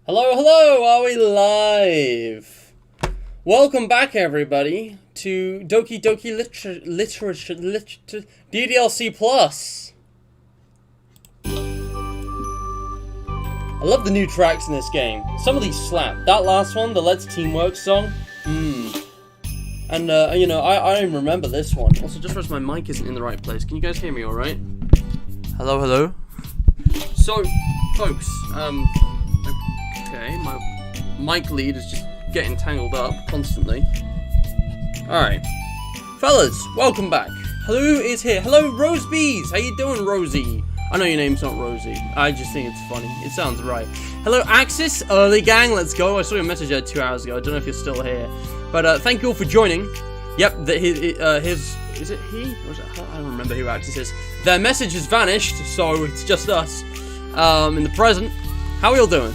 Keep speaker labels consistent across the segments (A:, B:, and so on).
A: Hello, hello, are we live? Welcome back, everybody, to Doki Doki Literature DDLC Plus. I love the new tracks in this game. Some of these slap. That last one, the Let's Teamwork song, And, I remember this one. Also, just realized my mic isn't in the right place. Can you guys hear me alright? Hello, hello? So, folks, okay, my mic lead is just getting tangled up constantly. Alright. Fellas, welcome back. Who is here? Hello, Rose Bees! How you doing, Rosie? I know your name's not Rosie. I just think it's funny. It sounds right. Hello, Axis. Early gang, let's go. I saw your message 2 hours ago. I don't know if you're still here. But thank you all for joining. Yep, his... Is it he? Or is it her? I don't remember who Axis is. Their message has vanished, so it's just us. In the present. How are we all doing?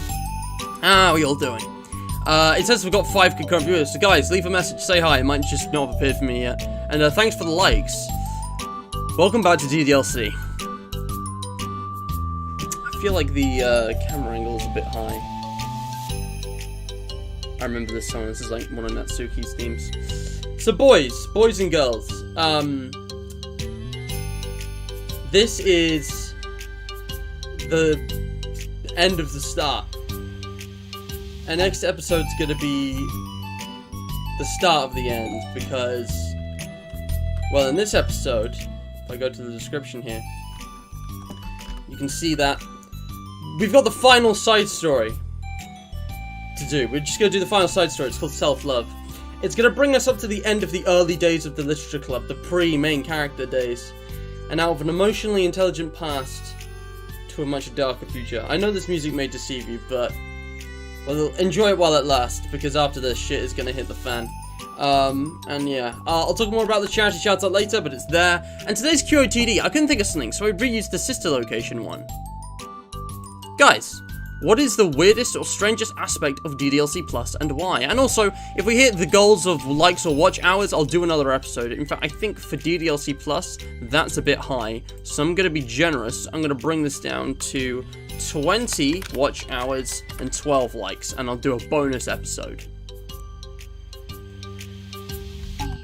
A: How are we all doing? It says we've got 5 concurrent viewers. So guys, leave a message. Say hi. It might just not have appeared for me yet. And thanks for the likes. Welcome back to DDLC. I feel like the camera angle is a bit high. I remember this song. This is like one of Natsuki's themes. So boys and girls, this is the end of the start. And next episode's gonna be the start of the end because, well, in this episode, if I go to the description here, you can see that we've got the final side story to do. We're just gonna do the final side story. It's called Self-Love. It's gonna bring us up to the end of the early days of the literature club, the pre-main character days, and out of an emotionally intelligent past to a much darker future. I know this music may deceive you, but well, enjoy it while it lasts, because after this, shit is gonna hit the fan. And yeah, I'll talk more about the charity shouts out later, but it's there. And today's QOTD, I couldn't think of something, so I reused the sister location one. Guys, what is the weirdest or strangest aspect of DDLC Plus and why? And also, if we hit the goals of likes or watch hours, I'll do another episode. In fact, I think for DDLC Plus, that's a bit high. So I'm going to be generous. I'm going to bring this down to 20 watch hours and 12 likes. And I'll do a bonus episode.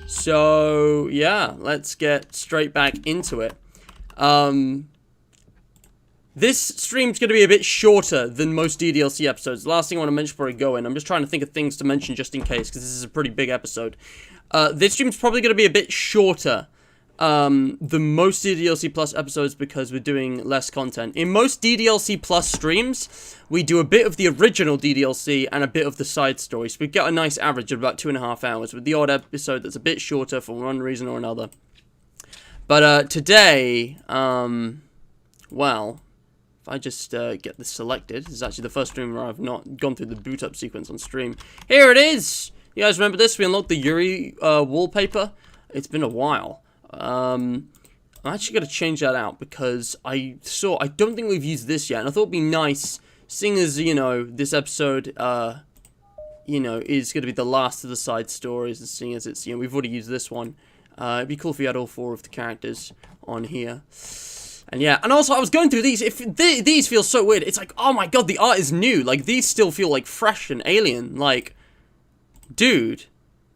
A: So, yeah, let's get straight back into it. This stream's going to be a bit shorter than most DDLC episodes. The last thing I want to mention before I go in, I'm just trying to think of things to mention just in case, because this is a pretty big episode. This stream's probably going to be a bit shorter than most DDLC Plus episodes because we're doing less content. In most DDLC Plus streams, we do a bit of the original DDLC and a bit of the side story. So we get a nice average of about 2.5 hours, with the odd episode that's a bit shorter for one reason or another. But today, well, if I just get this selected, this is actually the first stream where I've not gone through the boot up sequence on stream. Here it is! You guys remember this? We unlocked the Yuri wallpaper. It's been a while. I'm actually going to change that out because I don't think we've used this yet. And I thought it'd be nice, seeing as, you know, this episode, you know, is going to be the last of the side stories. And seeing as it's, you know, we've already used this one. It'd be cool if we had all 4 of the characters on here. And yeah, and also I was going through these. These feel so weird. It's like, oh my god, the art is new. Like, these still feel like fresh and alien. Like, dude.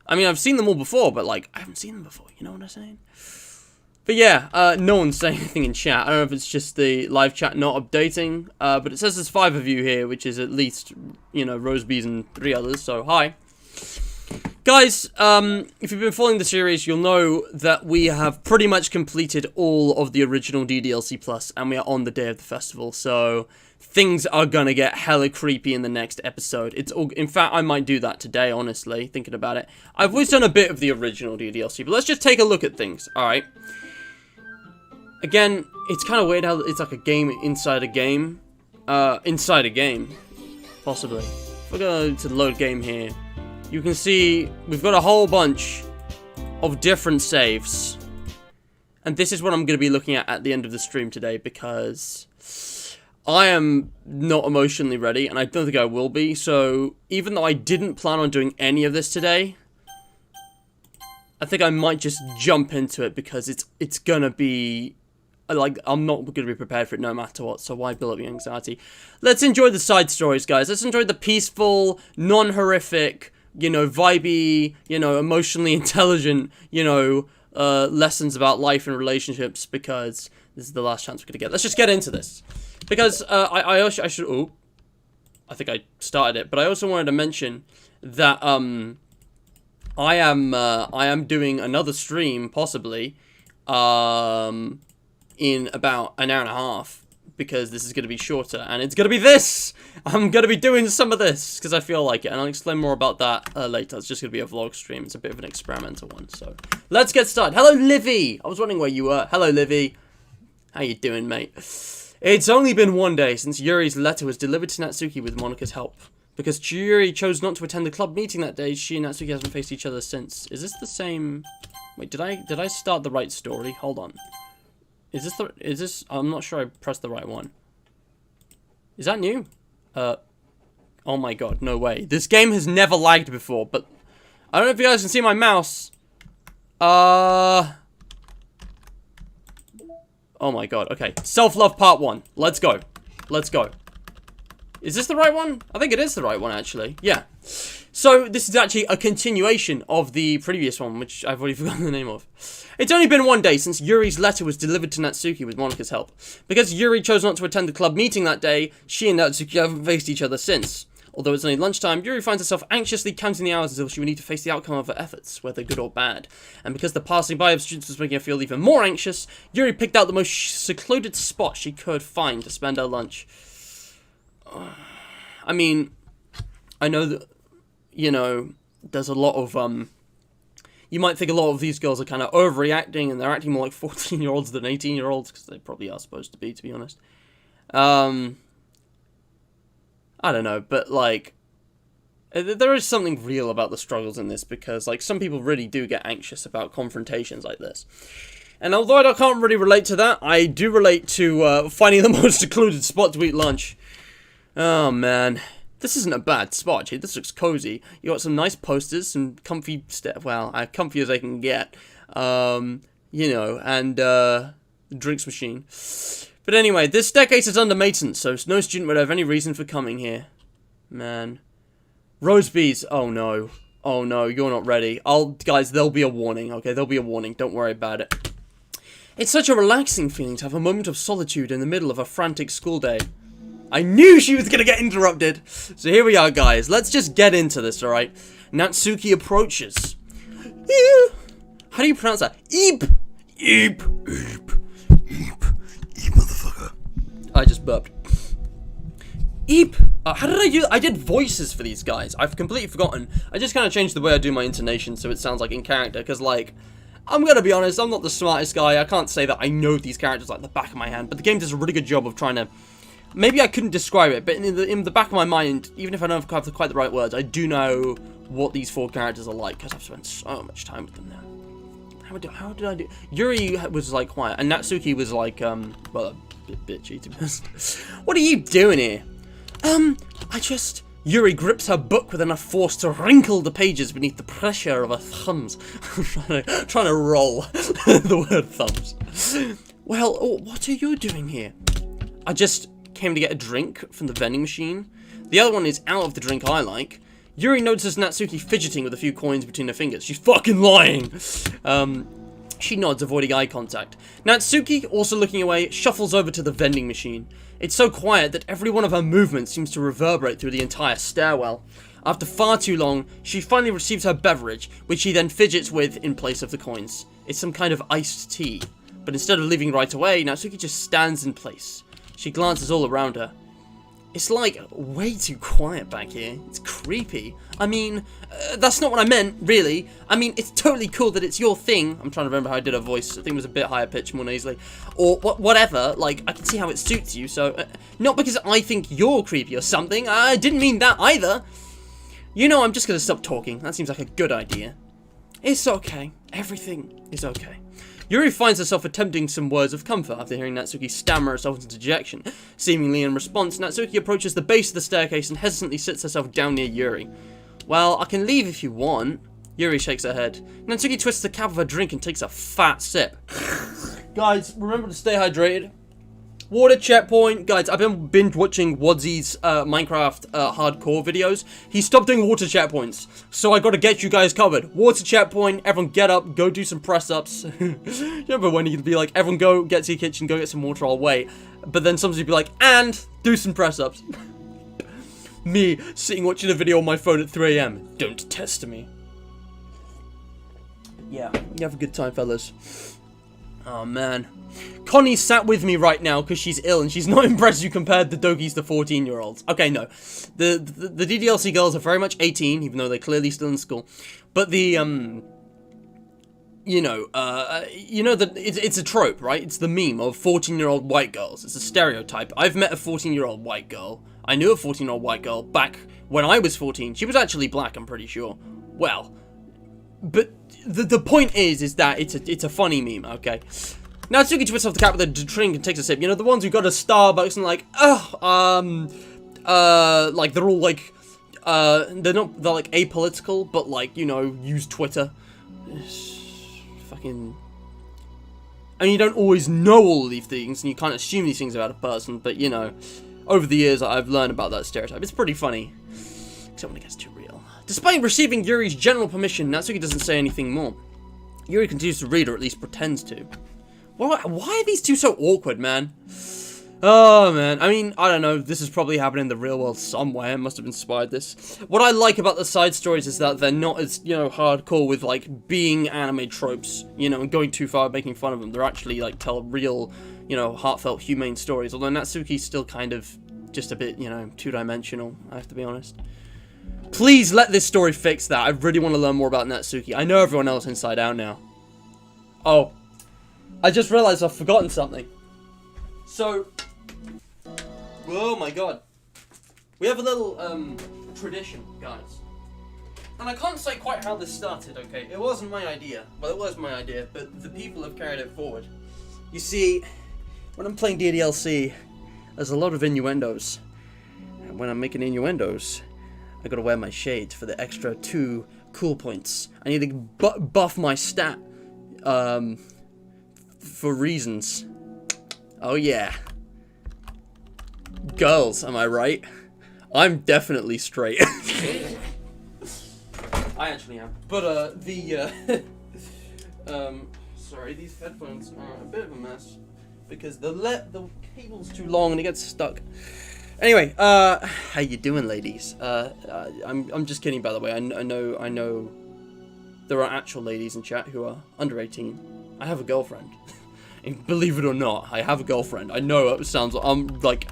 A: I mean, I've seen them all before, but like, I haven't seen them before. You know what I'm saying? But yeah, no one's saying anything in chat. I don't know if it's just the live chat not updating. But it says there's 5 of you here, which is at least, you know, Rosebees and 3 others. So hi. Guys, if you've been following the series, you'll know that we have pretty much completed all of the original DDLC Plus, and we are on the day of the festival, so things are gonna get hella creepy in the next episode. In fact, I might do that today, honestly, thinking about it. I've always done a bit of the original DDLC, but let's just take a look at things, alright? Again, it's kind of weird how it's like a game inside a game. Inside a game, possibly. If we go to the load game here, you can see we've got a whole bunch of different saves. And this is what I'm going to be looking at the end of the stream today because I am not emotionally ready and I don't think I will be. So even though I didn't plan on doing any of this today, I think I might just jump into it because it's going to be like, I'm not going to be prepared for it no matter what, so why build up your anxiety? Let's enjoy the side stories, guys. Let's enjoy the peaceful, non-horrific, you know, vibey, you know, emotionally intelligent, you know, lessons about life and relationships, because this is the last chance we're going to get. Let's just get into this. Because, I should, oh, I think I started it, but I also wanted to mention that, I am doing another stream, possibly, in about an hour and a half, because this is going to be shorter, and it's going to be this! I'm going to be doing some of this, because I feel like it, and I'll explain more about that later. It's just going to be a vlog stream. It's a bit of an experimental one, so let's get started. Hello, Livy! I was wondering where you were. Hello, Livy. How you doing, mate? It's only been one day since Yuri's letter was delivered to Natsuki with Monika's help. Because Yuri chose not to attend the club meeting that day, she and Natsuki haven't faced each other since. Is this the same... Wait, did I start the right story? Hold on. Is this... I'm not sure I pressed the right one. Is that new? Oh my god, no way. This game has never lagged before, but... I don't know if you guys can see my mouse. Oh my god, okay. Self-love part 1. Let's go. Let's go. Is this the right one? I think it is the right one, actually. Yeah. So, this is actually a continuation of the previous one, which I've already forgotten the name of. It's only been one day since Yuri's letter was delivered to Natsuki with Monika's help. Because Yuri chose not to attend the club meeting that day, she and Natsuki haven't faced each other since. Although it's only lunchtime, Yuri finds herself anxiously counting the hours until she would need to face the outcome of her efforts, whether good or bad. And because the passing by of students was making her feel even more anxious, Yuri picked out the most secluded spot she could find to spend her lunch. I mean, I know that, you know, there's a lot of, you might think a lot of these girls are kind of overreacting, and they're acting more like 14-year-olds than 18-year-olds, because they probably are supposed to be honest. I don't know, but, like, there is something real about the struggles in this, because, like, some people really do get anxious about confrontations like this. And although I can't really relate to that, I do relate to, finding the most secluded spot to eat lunch. Oh, man. This isn't a bad spot, actually. This looks cozy. You got some nice posters, some comfy well, comfy as I can get. You know, and, drinks machine. But anyway, this staircase is under maintenance, so no student would have any reason for coming here. Man. Rose bees. Oh, no. Oh, no, you're not ready. Guys, there'll be a warning, okay? There'll be a warning. Don't worry about it. It's such a relaxing feeling to have a moment of solitude in the middle of a frantic school day. I knew she was going to get interrupted. So here we are, guys. Let's just get into this, alright? Natsuki approaches. How do you pronounce that? Eep! Eep! Eep! Eep! Eep, motherfucker. I just burped. Eep! How did I do that? I did voices for these guys. I've completely forgotten. I just kind of changed the way I do my intonation so it sounds like in character. Because, like, I'm going to be honest, I'm not the smartest guy. I can't say that I know these characters like the back of my hand. But the game does a really good job of trying to... Maybe I couldn't describe it, but in the back of my mind, even if I don't have quite the right words, I do know what these 4 characters are like, because I've spent so much time with them now. How did I do? Yuri was, like, quiet, and Natsuki was, like, well, a bit bitchy, to be honest. What are you doing here? Yuri grips her book with enough force to wrinkle the pages beneath the pressure of her thumbs. I'm trying to roll the word thumbs. Well, what are you doing here? I just came to get a drink from the vending machine. The other one is out of the drink I like. Yuri notices Natsuki fidgeting with a few coins between her fingers. She's fucking lying! She nods, avoiding eye contact. Natsuki, also looking away, shuffles over to the vending machine. It's so quiet that every one of her movements seems to reverberate through the entire stairwell. After far too long, she finally receives her beverage, which she then fidgets with in place of the coins. It's some kind of iced tea. But instead of leaving right away, Natsuki just stands in place. She glances all around her. It's like way too quiet back here. It's creepy. I mean, that's not what I meant, really. I mean, it's totally cool that it's your thing. I'm trying to remember how I did her voice. I think it was a bit higher pitched, more nasally. Or whatever. Like, I can see how it suits you, so... not because I think you're creepy or something. I didn't mean that either. You know, I'm just gonna stop talking. That seems like a good idea. It's okay. Everything is okay. Yuri finds herself attempting some words of comfort after hearing Natsuki stammer herself into dejection. Seemingly in response, Natsuki approaches the base of the staircase and hesitantly sits herself down near Yuri. Well, I can leave if you want. Yuri shakes her head. Natsuki twists the cap of her drink and takes a fat sip. Guys, remember to stay hydrated. Water checkpoint. Guys, I've been binge watching Wadsy's Minecraft hardcore videos. He stopped doing water checkpoints, so I gotta get you guys covered. Water checkpoint, everyone get up, go do some press-ups. Remember when he'd be like, everyone go get to your kitchen, go get some water, I'll wait. But then sometimes he'd be like, and do some press-ups. Me, sitting watching a video on my phone at 3 AM. Don't test me. Yeah, you have a good time, fellas. Oh, man. Connie sat with me right now because she's ill and she's not impressed you compared the Dokis to 14-year-olds. Okay, no. The DDLC girls are very much 18, even though they're clearly still in school. But the, it's a trope, right? It's the meme of 14-year-old white girls. It's a stereotype. I've met a 14-year-old white girl. I knew a 14-year-old white girl back when I was 14. She was actually black, I'm pretty sure. Well, but the point is that it's a funny meme, okay? Now, Natsuki twists off the cap with a drink and takes a sip. You know, the ones who go to Starbucks and like, like, they're all like, they're like apolitical, but like, you know, use Twitter. Fucking, I mean, you don't always know all of these things, and you can't assume these things about a person, but, you know, over the years, I've learned about that stereotype. It's pretty funny, except when it gets too real. Despite receiving Yuri's general permission, Natsuki doesn't say anything more. Yuri continues to read, or at least pretends to. Why are these two so awkward, man? Oh, man. I mean, I don't know. This is probably happening in the real world somewhere. It must have inspired this. What I like about the side stories is that they're not as, you know, hardcore with, like, being anime tropes, you know, and going too far making fun of them. They're actually, like, tell real, you know, heartfelt, humane stories. Although Natsuki's still kind of just a bit, you know, two-dimensional, I have to be honest. Please let this story fix that. I really want to learn more about Natsuki. I know everyone else inside out now. Oh. I just realized I've forgotten something. So, oh my god. We have a little, tradition, guys. And I can't say quite how this started, okay? It wasn't my idea. Well, it was my idea, but the people have carried it forward. You see, when I'm playing DDLC, there's a lot of innuendos. And when I'm making innuendos, I gotta wear my shades for the extra 2 cool points. I need to buff my stat, for reasons. Oh yeah. Girls, am I right? I'm definitely straight. I actually am. But, sorry, these headphones are a bit of a mess. Because the cable's too long and it gets stuck. Anyway, how you doing, ladies? I'm just kidding, by the way. I know there are actual ladies in chat who are under 18. I have a girlfriend. And believe it or not, I have a girlfriend. I know it sounds like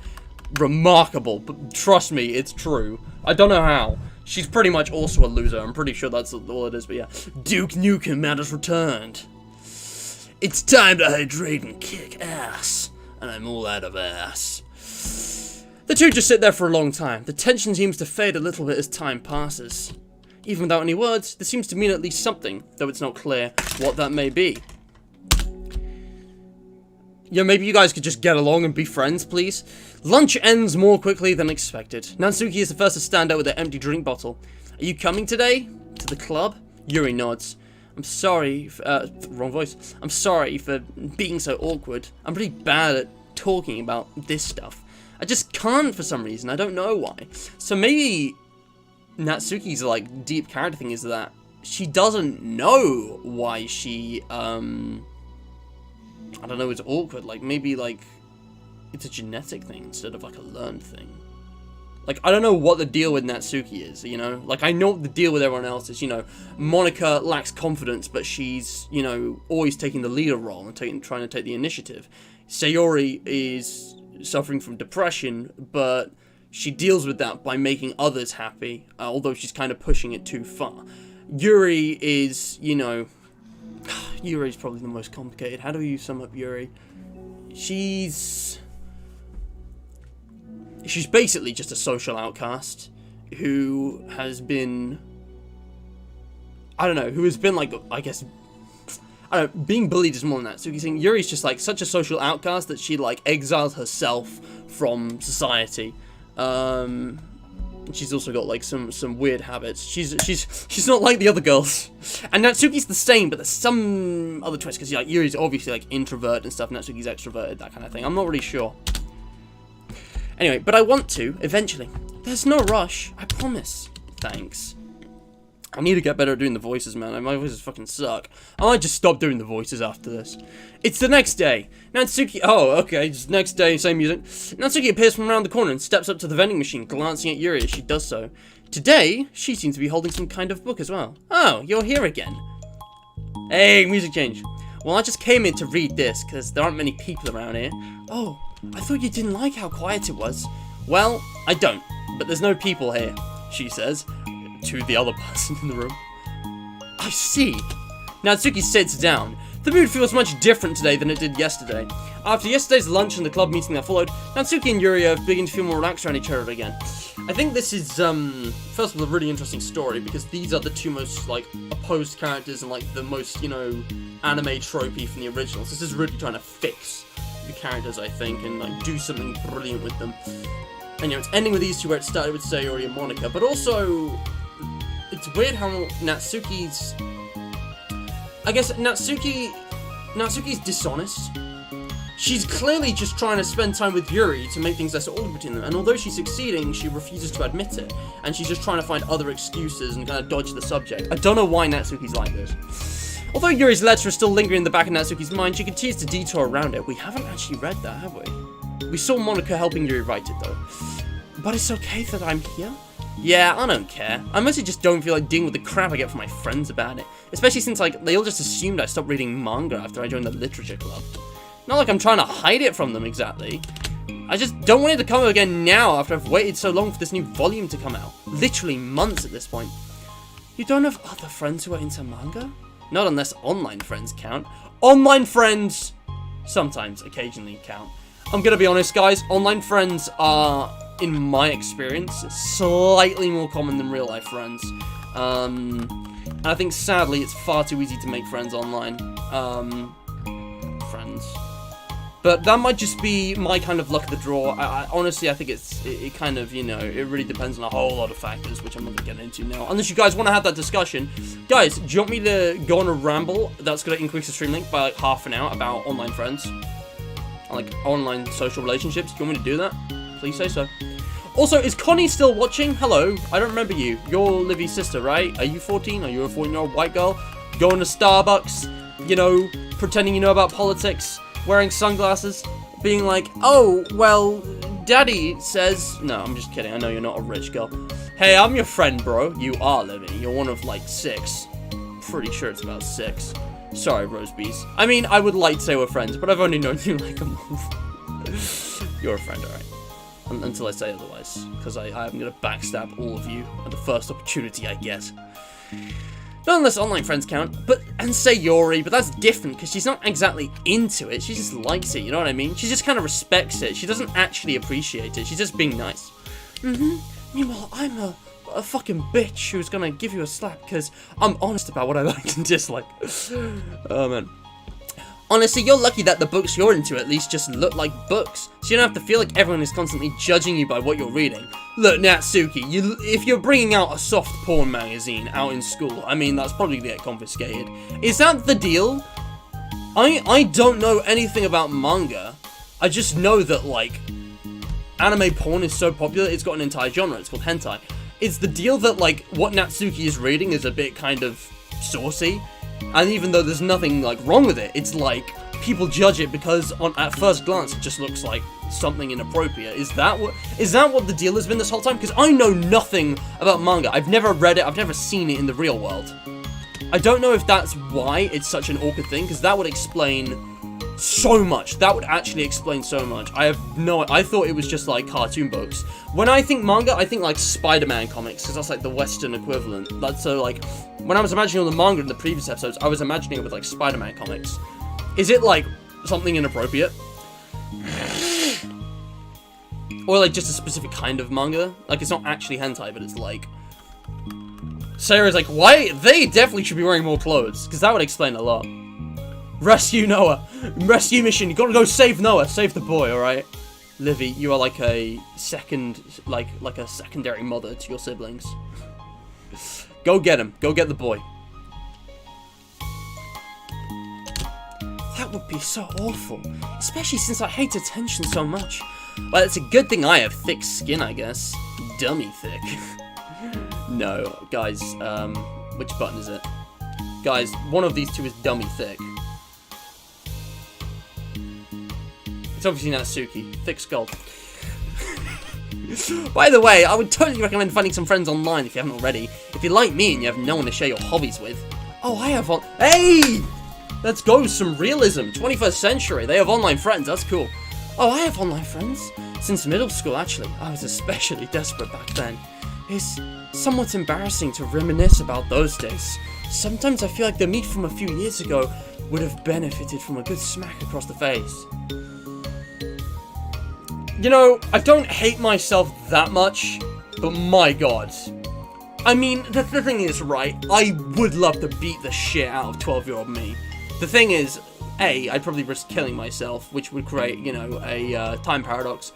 A: remarkable, but trust me, it's true. I don't know how. She's pretty much also a loser. I'm pretty sure that's all it is, but yeah. Duke Nukem has returned. It's time to hydrate and kick ass. And I'm all out of ass. The two just sit there for a long time. The tension seems to fade a little bit as time passes. Even without any words, this seems to mean at least something, though it's not clear what that may be. Yeah, maybe you guys could just get along and be friends, please? Lunch ends more quickly than expected. Natsuki is the first to stand out with an empty drink bottle. Are you coming today? To the club? Yuri nods. I'm sorry, wrong voice. I'm sorry for being so awkward. I'm pretty bad at talking about this stuff. I just can't for some reason, I don't know why. So maybe Natsuki's, like, deep character thing is that she doesn't know why she, I don't know, it's awkward. Like, maybe, like, it's a genetic thing instead of, like, a learned thing. Like, I don't know what the deal with Natsuki is, you know? Like, I know what the deal with everyone else is, you know? Monica lacks confidence, but she's, you know, always taking the leader role and trying to take the initiative. Sayori is suffering from depression, but she deals with that by making others happy, although she's kind of pushing it too far. Yuri is, you know... Yuri's probably the most complicated. How do you sum up Yuri? She's basically just a social outcast who has been, I don't know, who has been, like, I guess, I don't know, being bullied is more than that. So you're saying Yuri's just, like, such a social outcast that she, like, exiles herself from society. She's also got like some weird habits. She's not like the other girls. And Natsuki's the same, but there's some other twist because like Yuri's obviously like introvert and stuff. Natsuki's extroverted, that kind of thing. I'm not really sure. Anyway, but I want to eventually. There's no rush. I promise. Thanks. I need to get better at doing the voices, man. My voices fucking suck. I might just stop doing the voices after this. It's the next day. Natsuki... Oh, okay. Just next day, same music. Natsuki appears from around the corner and steps up to the vending machine, glancing at Yuri as she does so. Today, she seems to be holding some kind of book as well. Oh, you're here again. Hey, music change. Well, I just came in to read this, because there aren't many people around here. Oh, I thought you didn't like how quiet it was. Well, I don't, but there's no people here, she says, to the other person in the room. I see. Natsuki sits down. The mood feels much different today than it did yesterday. After yesterday's lunch and the club meeting that followed, Natsuki and Yuri are beginning to feel more relaxed around each other again. I think this is, first of all, a really interesting story, because these are the two most, like, opposed characters and, like, the most, you know, anime tropey from the originals. This is really trying to fix the characters, I think, and, like, do something brilliant with them. And, you know, it's ending with these two where it started with Sayori and Monica, but also... It's weird how Natsuki's... I guess Natsuki's dishonest. She's clearly just trying to spend time with Yuri to make things less awkward between them, and although she's succeeding, she refuses to admit it, and she's just trying to find other excuses and kind of dodge the subject. I don't know why Natsuki's like this. Although Yuri's letter is still lingering in the back of Natsuki's mind, she continues to detour around it. We haven't actually read that, have we? We saw Monica helping Yuri write it, though. But it's okay that I'm here? Yeah, I don't care. I mostly just don't feel like dealing with the crap I get from my friends about it. Especially since, like, they all just assumed I stopped reading manga after I joined the literature club. Not like I'm trying to hide it from them, exactly. I just don't want it to come out again now after I've waited so long for this new volume to come out. Literally months at this point. You don't have other friends who are into manga? Not unless online friends count. Online friends sometimes, occasionally count. I'm gonna be honest, guys. Online friends are... in my experience, slightly more common than real life friends. And I think sadly it's far too easy to make friends online. Friends. But that might just be my kind of luck of the draw. Honestly, I think it kind of, you know, it really depends on a whole lot of factors, which I'm not going to get into now. Unless you guys want to have that discussion. Guys, do you want me to go on a ramble that's going to increase the stream length by like half an hour about online friends? Like online social relationships? Do you want me to do that? Please say so. Also, is Connie still watching? Hello, I don't remember you. You're Livy's sister, right? Are you 14? Are you a 14-year-old white girl? Going to Starbucks, you know, pretending you know about politics, wearing sunglasses, being like, oh, well, Daddy says... No, I'm just kidding. I know you're not a rich girl. Hey, I'm your friend, bro. You are, Livy. You're one of, like, 6. Pretty sure it's about 6. Sorry, Rosebees. I mean, I would like to say we're friends, but I've only known you like a month. You're a friend, alright. Until I say otherwise, because I'm going to backstab all of you at the first opportunity I get. Not unless online friends count, and Sayori, but that's different, because she's not exactly into it, she just likes it, you know what I mean? She just kind of respects it, she doesn't actually appreciate it, she's just being nice. Meanwhile, I'm a fucking bitch who's going to give you a slap, because I'm honest about what I like and dislike. Oh, man. Honestly, you're lucky that the books you're into at least just look like books, so you don't have to feel like everyone is constantly judging you by what you're reading. Look, Natsuki, if you're bringing out a soft porn magazine out in school, I mean, that's probably gonna get confiscated. Is that the deal? I don't know anything about manga. I just know that, like, anime porn is so popular, it's got an entire genre, it's called hentai. It's the deal that, like, what Natsuki is reading is a bit kind of saucy. And even though there's nothing, like, wrong with it, it's like, people judge it because, at first glance, it just looks like something inappropriate. Is that what the deal has been this whole time? Because I know nothing about manga. I've never read it, I've never seen it in the real world. I don't know if that's why it's such an awkward thing, because that would explain so much. That would actually explain so much. I thought it was just, like, cartoon books. When I think manga, I think, like, Spider-Man comics, because that's, like, the Western equivalent. That's so, like, when I was imagining all the manga in the previous episodes, I was imagining it with, like, Spider-Man comics. Is it, like, something inappropriate? Or, like, just a specific kind of manga? Like, it's not actually hentai, but it's, like... Sarah's like, why? They definitely should be wearing more clothes, because that would explain a lot. Rescue Noah. Rescue mission. You gotta go save Noah. Save the boy, alright? Livy, you are like a second, like a secondary mother to your siblings. Go get him. Go get the boy. That would be so awful, especially since I hate attention so much. Well, it's a good thing I have thick skin, I guess. Dummy thick. No, guys, which button is it? Guys, one of these two is dummy thick. It's obviously Natsuki. Thick skull. By the way, I would totally recommend finding some friends online if you haven't already. If you're like me and you have no one to share your hobbies with. Oh, I have Hey! Let's go, some realism. 21st century. They have online friends. That's cool. Oh, I have online friends. Since middle school, actually. I was especially desperate back then. It's somewhat embarrassing to reminisce about those days. Sometimes I feel like the me from a few years ago would have benefited from a good smack across the face. You know, I don't hate myself that much, but my god. I mean, the thing is, right, I would love to beat the shit out of 12-year-old me. The thing is, A, I'd probably risk killing myself, which would create, you know, a time paradox.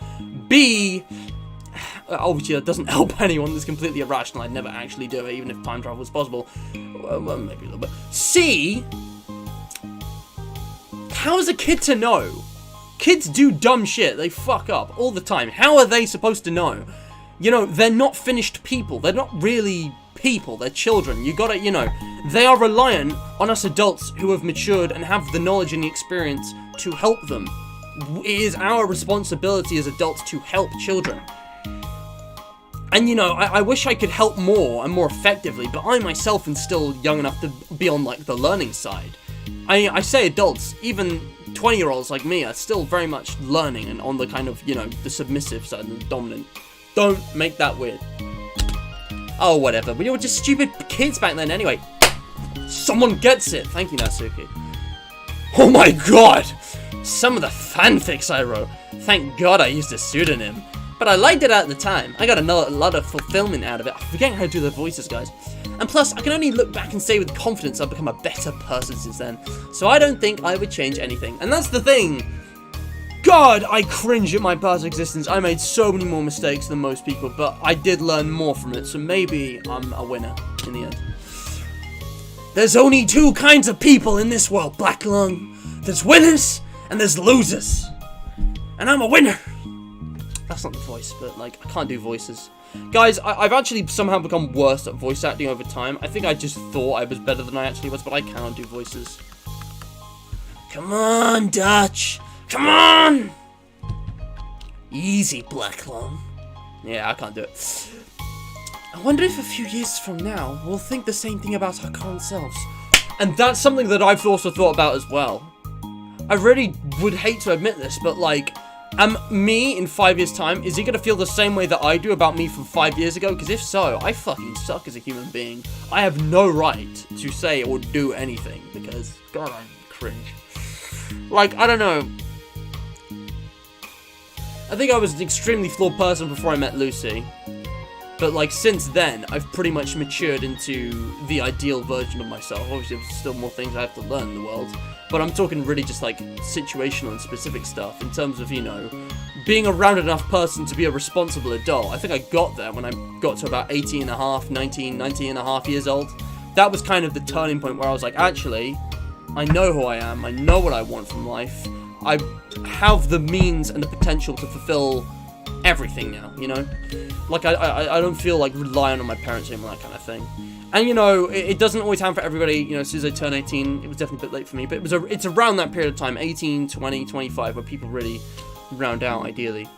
A: B, obviously that doesn't help anyone, that's completely irrational, I'd never actually do it, even if time travel was possible. Well, maybe a little bit. C, how is a kid to know? Kids do dumb shit, they fuck up all the time. How are they supposed to know? You know, they're not finished people, they're not really people, they're children. You gotta, you know, they are reliant on us adults who have matured and have the knowledge and the experience to help them. It is our responsibility as adults to help children. And you know, I wish I could help more and more effectively, but I myself am still young enough to be on like the learning side. I say adults, even 20-year-olds like me are still very much learning and on the kind of, you know, the submissive side and the dominant. Don't make that weird. Oh, whatever. We were just stupid kids back then anyway. Someone gets it. Thank you, Natsuki. Oh my god! Some of the fanfics I wrote. Thank god I used a pseudonym. But I liked it at the time. I got a lot of fulfillment out of it. I'm forgetting how to do the voices, guys. And plus, I can only look back and say with confidence I've become a better person since then. So I don't think I would change anything. And that's the thing. God, I cringe at my past existence. I made so many more mistakes than most people, but I did learn more from it, so maybe I'm a winner in the end. There's only two kinds of people in this world, Black Lung. There's winners, and there's losers. And I'm a winner. That's not the voice, but, like, I can't do voices. Guys, I've actually somehow become worse at voice acting over time. I think I just thought I was better than I actually was, but I cannot do voices. Come on, Dutch. Come on! Easy, Black Lung. Yeah, I can't do it. I wonder if a few years from now, we'll think the same thing about our current selves. And that's something that I've also thought about as well. I really would hate to admit this, but like, me in 5 years' time, is he gonna feel the same way that I do about me from 5 years ago? Because if so, I fucking suck as a human being. I have no right to say or do anything, because, God, I'm cringe. Like, I don't know. I think I was an extremely flawed person before I met Lucy. But, like, since then, I've pretty much matured into the ideal version of myself. Obviously, there's still more things I have to learn in the world. But I'm talking really just, like, situational and specific stuff in terms of, you know, being a rounded enough person to be a responsible adult. I think I got there when I got to about 18 and a half, 19 and a half years old. That was kind of the turning point where I was like, actually, I know who I am. I know what I want from life. I have the means and the potential to fulfill everything now, you know? Like, I don't feel like relying on my parents anymore, that kind of thing. And, you know, it doesn't always happen for everybody. You know, as soon as I turn 18, it was definitely a bit late for me. But it's around that period of time, 18, 20, 25, where people really round out, ideally.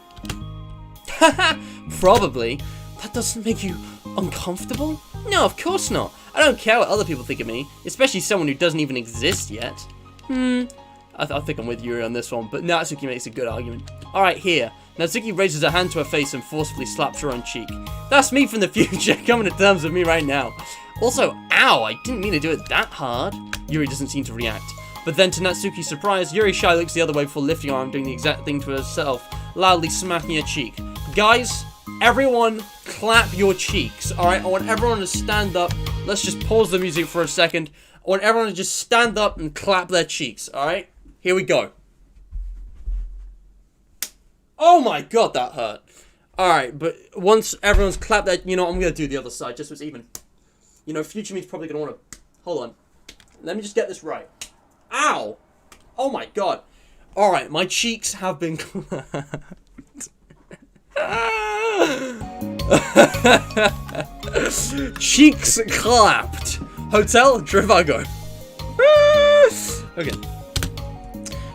A: Probably. That doesn't make you uncomfortable? No, of course not. I don't care what other people think of me, especially someone who doesn't even exist yet. I think I'm with Yuri on this one, but Natsuki makes a good argument. Alright, here. Natsuki raises her hand to her face and forcefully slaps her own cheek. That's me from the future, coming to terms with me right now. Also, ow, I didn't mean to do it that hard. Yuri doesn't seem to react. But then to Natsuki's surprise, Yuri shyly looks the other way before lifting her arm, doing the exact thing to herself, loudly smacking her cheek. Guys, everyone clap your cheeks, alright? I want everyone to stand up. Let's just pause the music for a second. I want everyone to just stand up and clap their cheeks, alright? Here we go. Oh my god, that hurt. Alright, but once everyone's clapped that, you know, I'm gonna do the other side just so it's even. You know, future me's probably gonna wanna. Hold on. Let me just get this right. Ow! Oh my god. Alright, my cheeks have been clapped. Cheeks clapped. Hotel Trivago. Okay.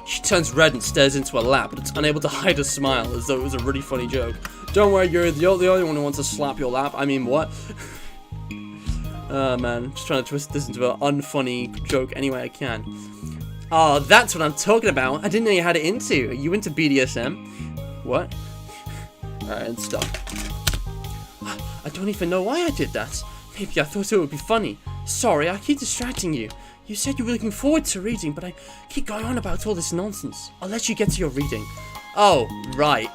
A: She turns red and stares into her lap, but it's unable to hide a smile, as though it was a really funny joke. Don't worry, you're the only one who wants to slap your lap. I mean, what? Man, I'm just trying to twist this into an unfunny joke any way I can. Oh, that's what I'm talking about. I didn't know you had it into. Are you into BDSM? What? Alright, stop. I don't even know why I did that. Maybe I thought it would be funny. Sorry, I keep distracting you. You said you were looking forward to reading, but I keep going on about all this nonsense. I'll let you get to your reading. Oh, right.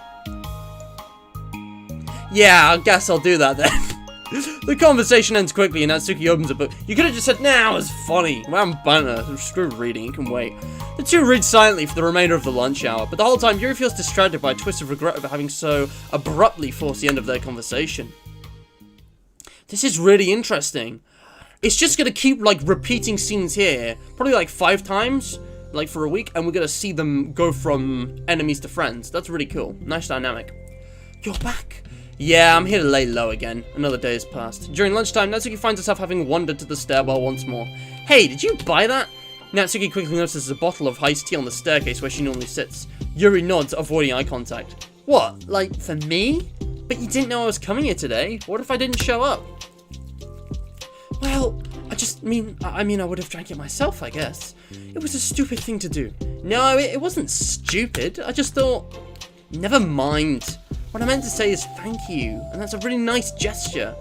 A: Yeah, I guess I'll do that then. The conversation ends quickly and Natsuki opens a book. You could have just said, nah, it was funny. Well, I'm banner. Screw reading, you can wait. The two read silently for the remainder of the lunch hour, but the whole time Yuri feels distracted by a twist of regret over having so abruptly forced the end of their conversation. This is really interesting. It's just gonna keep, like, repeating scenes here, probably like 5 times, like, for a week, and we're gonna see them go from enemies to friends. That's really cool. Nice dynamic. You're back. Yeah, I'm here to lay low again. Another day has passed. During lunchtime, Natsuki finds herself having wandered to the stairwell once more. Hey, did you buy that? Natsuki quickly notices a bottle of iced tea on the staircase where she normally sits. Yuri nods, avoiding eye contact. What, like, for me? But you didn't know I was coming here today. What if I didn't show up? Well, I mean, I would have drank it myself, I guess. It was a stupid thing to do. No, it wasn't stupid. I just thought, never mind. What I meant to say is thank you, and that's a really nice gesture.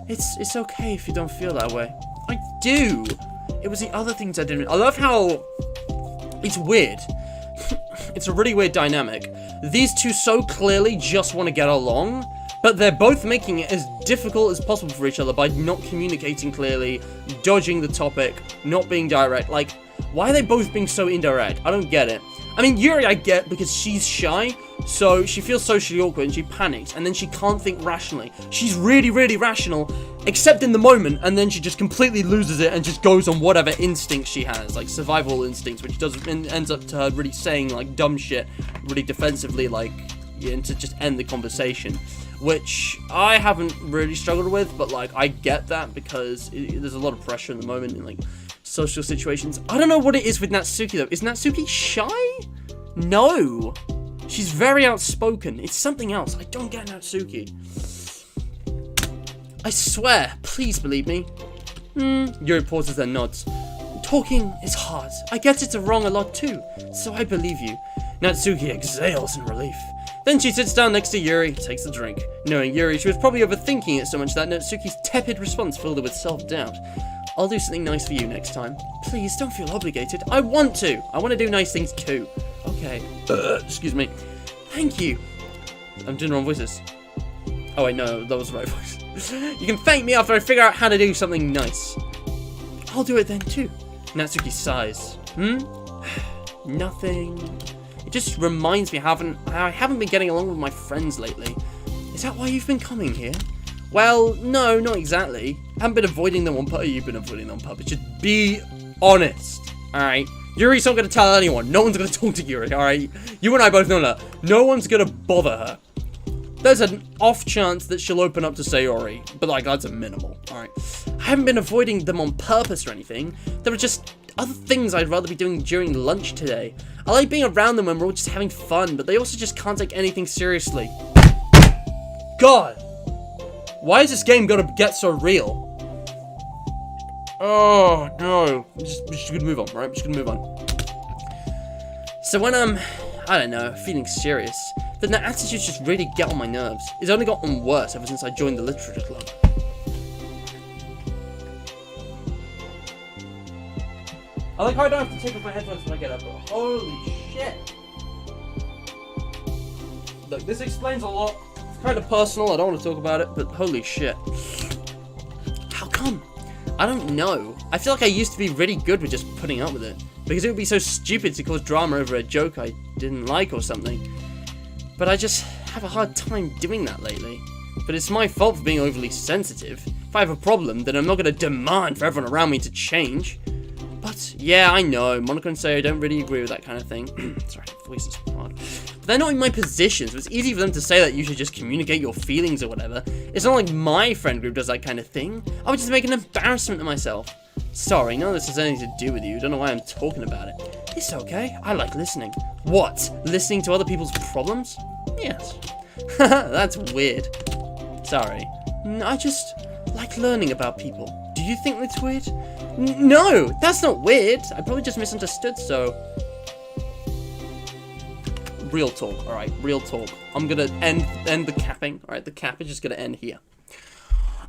A: It's okay if you don't feel that way. I do. It was the other things I didn't. I love how it's weird. It's a really weird dynamic. These two so clearly just want to get along, but they're both making it as difficult as possible for each other by not communicating clearly, dodging the topic, not being direct. Like, why are they both being so indirect? I don't get it. I mean, Yuri I get because she's shy, so she feels socially awkward and she panics, and then she can't think rationally. She's really, really rational, except in the moment, and then she just completely loses it and just goes on whatever instincts she has, like survival instincts, which ends up to her really saying, like, dumb shit, really defensively, like, yeah, and to just end the conversation. Which I haven't really struggled with, but, like, I get that because there's a lot of pressure in the moment in, like, social situations. I don't know what it is with Natsuki, though. Is Natsuki shy? No. She's very outspoken. It's something else. I don't get Natsuki. I swear, please believe me. Yuri pauses and nods. Talking is hard. I get it's wrong a lot too, so I believe you. Natsuki exhales in relief. Then she sits down next to Yuri, takes a drink. Knowing Yuri, she was probably overthinking it so much that Natsuki's tepid response filled her with self-doubt. I'll do something nice for you next time. Please, don't feel obligated. I want to. I want to do nice things too. Okay. Excuse me. Thank you. I'm doing the wrong voices. Oh wait, no, that was the right voice. You can thank me after I figure out how to do something nice. I'll do it then too. Natsuki sighs. Nothing. It just reminds me how I haven't been getting along with my friends lately. Is that why you've been coming here? Well, no, not exactly. I haven't been avoiding them on purpose. You've been avoiding them on purpose. Just be honest, alright? Yuri's not going to tell anyone. No one's going to talk to Yuri, alright? You and I both know that. No one's going to bother her. There's an off chance that she'll open up to Sayori, but, like, that's a minimal, alright? I haven't been avoiding them on purpose or anything. There were just other things I'd rather be doing during lunch today. I like being around them when we're all just having fun, but they also just can't take anything seriously. God! Why is this game gonna get so real? Oh, no. I'm just gonna move on, right? I'm just gonna move on. So when I'm, I don't know, feeling serious, then the attitudes just really get on my nerves. It's only gotten worse ever since I joined the literature club. I like how I don't have to take off my headphones when I get up, but holy shit. Look, this explains a lot. It's kind of personal, I don't want to talk about it, but holy shit. How come? I don't know. I feel like I used to be really good with just putting up with it, because it would be so stupid to cause drama over a joke I didn't like or something. But I just have a hard time doing that lately. But it's my fault for being overly sensitive. If I have a problem, then I'm not going to demand for everyone around me to change. But, yeah, I know. Monica and Sayo don't really agree with that kind of thing. Sorry, voice is hard. But they're not in my position, so it's easy for them to say that you should just communicate your feelings or whatever. It's not like my friend group does that kind of thing. I would just make an embarrassment of myself. Sorry, none of this has anything to do with you. Don't know why I'm talking about it. It's okay. I like listening. What? Listening to other people's problems? Yes. That's weird. Sorry. I just like learning about people. Do you think that's weird? No, that's not weird. I probably just misunderstood, so... Real talk, alright, real talk. I'm gonna end the capping. Alright, the cap is just gonna end here.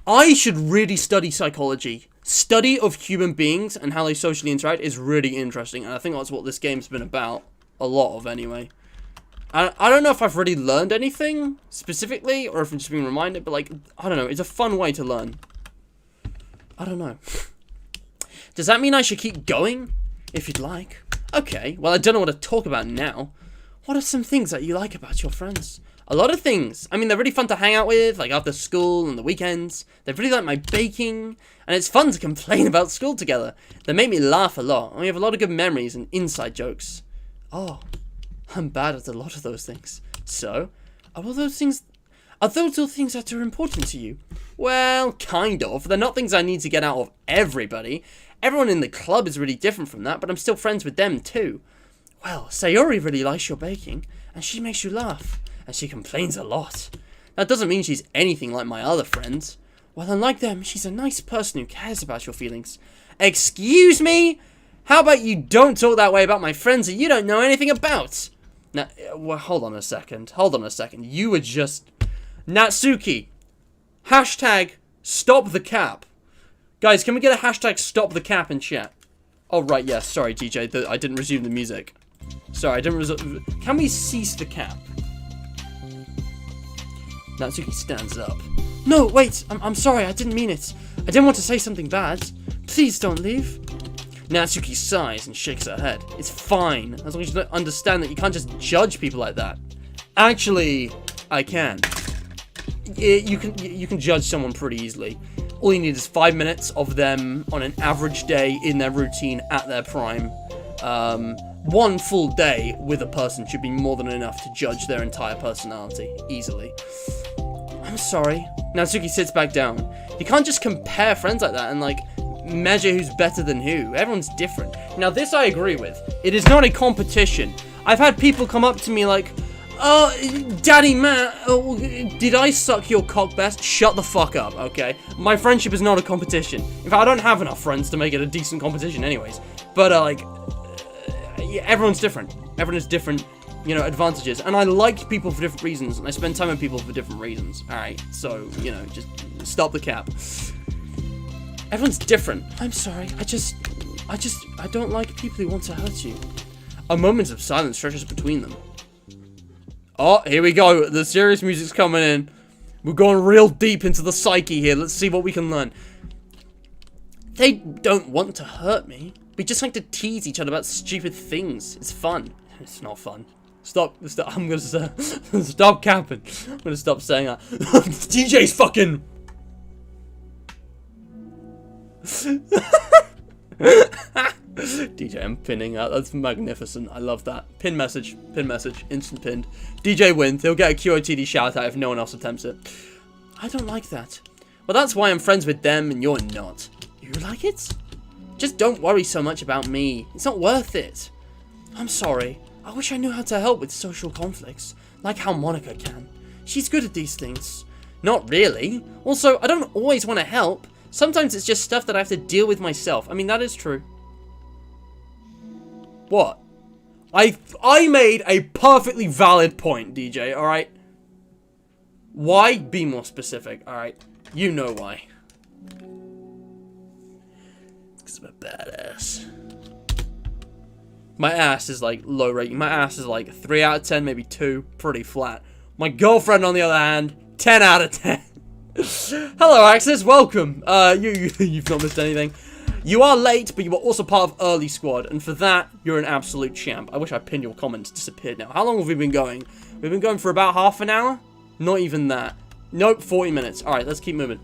A: I should really study psychology. Study of human beings and how they socially interact is really interesting, and I think that's what this game's been about. A lot of, anyway. I don't know if I've really learned anything, specifically, or if I'm just being reminded, but, like, I don't know, it's a fun way to learn. I don't know. Does that mean I should keep going? If you'd like. Okay, well, I don't know what to talk about now. What are some things that you like about your friends? A lot of things. I mean, they're really fun to hang out with, like after school and the weekends. They really like my baking, and it's fun to complain about school together. They make me laugh a lot, and we have a lot of good memories and inside jokes. Oh, I'm bad at a lot of those things. So, are those all things that are important to you? Well, kind of. They're not things I need to get out of everybody. Everyone in the club is really different from that, but I'm still friends with them too. Well, Sayori really likes your baking, and she makes you laugh, and she complains a lot. That doesn't mean she's anything like my other friends. Well, unlike them, she's a nice person who cares about your feelings. Excuse me? How about you don't talk that way about my friends that you don't know anything about? Now, well, hold on a second. You were just... Natsuki. Hashtag stop the cap. Guys, can we get a hashtag stop the cap in chat? Oh, right, yeah, sorry, DJ. I didn't resume the music. Sorry, I didn't resume... Can we cease the cap? Natsuki stands up. No, wait, I'm sorry, I didn't mean it. I didn't want to say something bad. Please don't leave. Natsuki sighs and shakes her head. It's fine, as long as you understand that you can't just judge people like that. Actually, I can. You can judge someone pretty easily. All you need is 5 minutes of them on an average day in their routine at their prime. 1 full day with a person should be more than enough to judge their entire personality, easily. I'm sorry. Natsuki sits back down. You can't just compare friends like that and, like, measure who's better than who. Everyone's different. Now, this I agree with. It is not a competition. I've had people come up to me like, oh, Daddy Matt, oh, did I suck your cock best? Shut the fuck up, okay? My friendship is not a competition. In fact, I don't have enough friends to make it a decent competition anyways. But, yeah, everyone's different. Everyone has different, you know, advantages. And I like people for different reasons, and I spend time with people for different reasons. Alright, so, you know, just stop the cap. Everyone's different. I'm sorry, I don't like people who want to hurt you. A moment of silence stretches between them. Oh, here we go. The serious music's coming in. We're going real deep into the psyche here. Let's see what we can learn. They don't want to hurt me. We just like to tease each other about stupid things. It's fun. It's not fun. Stop. I'm gonna stop capping. I'm gonna stop saying that. DJ's fucking... DJ, I'm pinning that. That's magnificent. I love that. Pin message, instant pinned. DJ wins. He'll get a QOTD shout out if no one else attempts it. I don't like that. Well, that's why I'm friends with them and you're not. You like it? Just don't worry so much about me. It's not worth it. I'm sorry. I wish I knew how to help with social conflicts, like how Monica can. She's good at these things. Not really. Also, I don't always want to help. Sometimes it's just stuff that I have to deal with myself. I mean, that is true. What? I made a perfectly valid point, DJ, alright? Why? Be more specific, alright? You know why. Because I'm a badass. My ass is like low rating. My ass is like 3 out of 10, maybe 2. Pretty flat. My girlfriend, on the other hand, 10 out of 10. Hello, Axis. Welcome. You've not missed anything. You are late, but you were also part of early squad, and for that, you're an absolute champ. I wish I pinned your comments. Disappeared now. How long have we been going? We've been going for about half an hour? Not even that. Nope, 40 minutes. Alright, let's keep moving.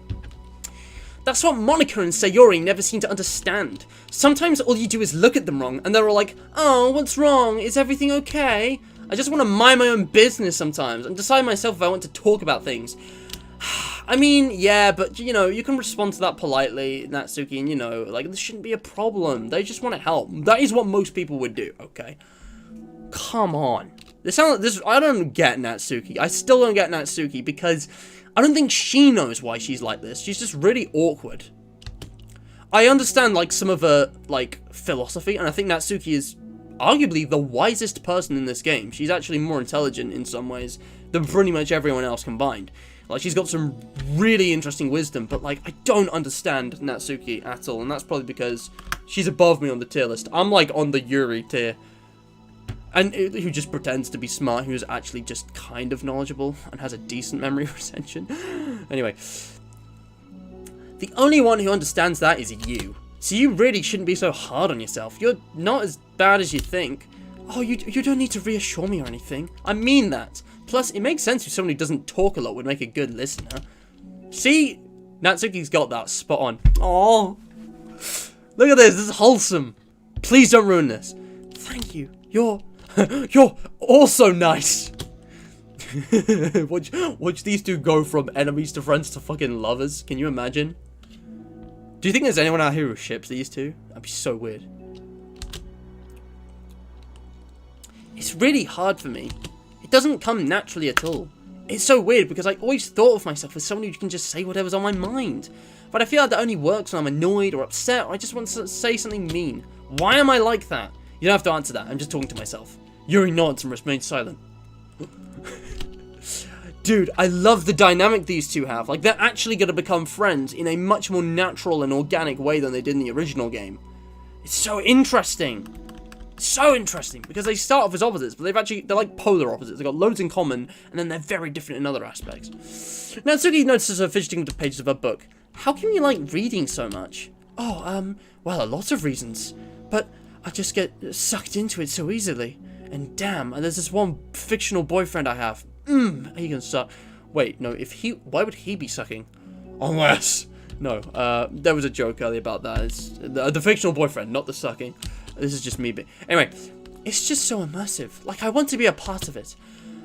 A: That's what Monica and Sayori never seem to understand. Sometimes all you do is look at them wrong, and they're all like, oh, what's wrong? Is everything okay? I just want to mind my own business sometimes, and decide myself if I want to talk about things. I mean, yeah, but, you know, you can respond to that politely, Natsuki, and, you know, like, this shouldn't be a problem. They just want to help. That is what most people would do, okay? Come on. I don't get Natsuki. I still don't get Natsuki, because I don't think she knows why she's like this. She's just really awkward. I understand, like, some of her, like, philosophy, and I think Natsuki is arguably the wisest person in this game. She's actually more intelligent in some ways than pretty much everyone else combined. Like, she's got some really interesting wisdom, but, like, I don't understand Natsuki at all, and that's probably because she's above me on the tier list. I'm, like, on the Yuri tier, and who just pretends to be smart, who's actually just kind of knowledgeable, and has a decent memory retention. Anyway, the only one who understands that is you. So you really shouldn't be so hard on yourself. You're not as bad as you think. Oh, you don't need to reassure me or anything. I mean that. Plus, it makes sense if someone who doesn't talk a lot would make a good listener. See? Natsuki's got that spot on. Oh, look at this. This is wholesome. Please don't ruin this. Thank you. You're also nice. watch these two go from enemies to friends to fucking lovers. Can you imagine? Do you think there's anyone out here who ships these two? That'd be so weird. It's really hard for me. It doesn't come naturally at all. It's so weird because I always thought of myself as someone who can just say whatever's on my mind. But I feel like that only works when I'm annoyed or upset or I just want to say something mean. Why am I like that? You don't have to answer that. I'm just talking to myself. Yuri nods and remains silent. Dude, I love the dynamic these two have. Like, they're actually going to become friends in a much more natural and organic way than they did in the original game. It's so interesting. So interesting, because they start off as opposites, but they're like polar opposites. They've got loads in common, and then they're very different in other aspects. Natsuki notices her fidgeting with the pages of her book. How can you like reading so much? Oh, well, a lot of reasons. But I just get sucked into it so easily. And damn, there's this one fictional boyfriend I have. He can suck. Wait, no, why would he be sucking? Unless, no, there was a joke earlier about that. It's the fictional boyfriend, not the sucking. This is just me. Anyway, it's just so immersive. Like, I want to be a part of it.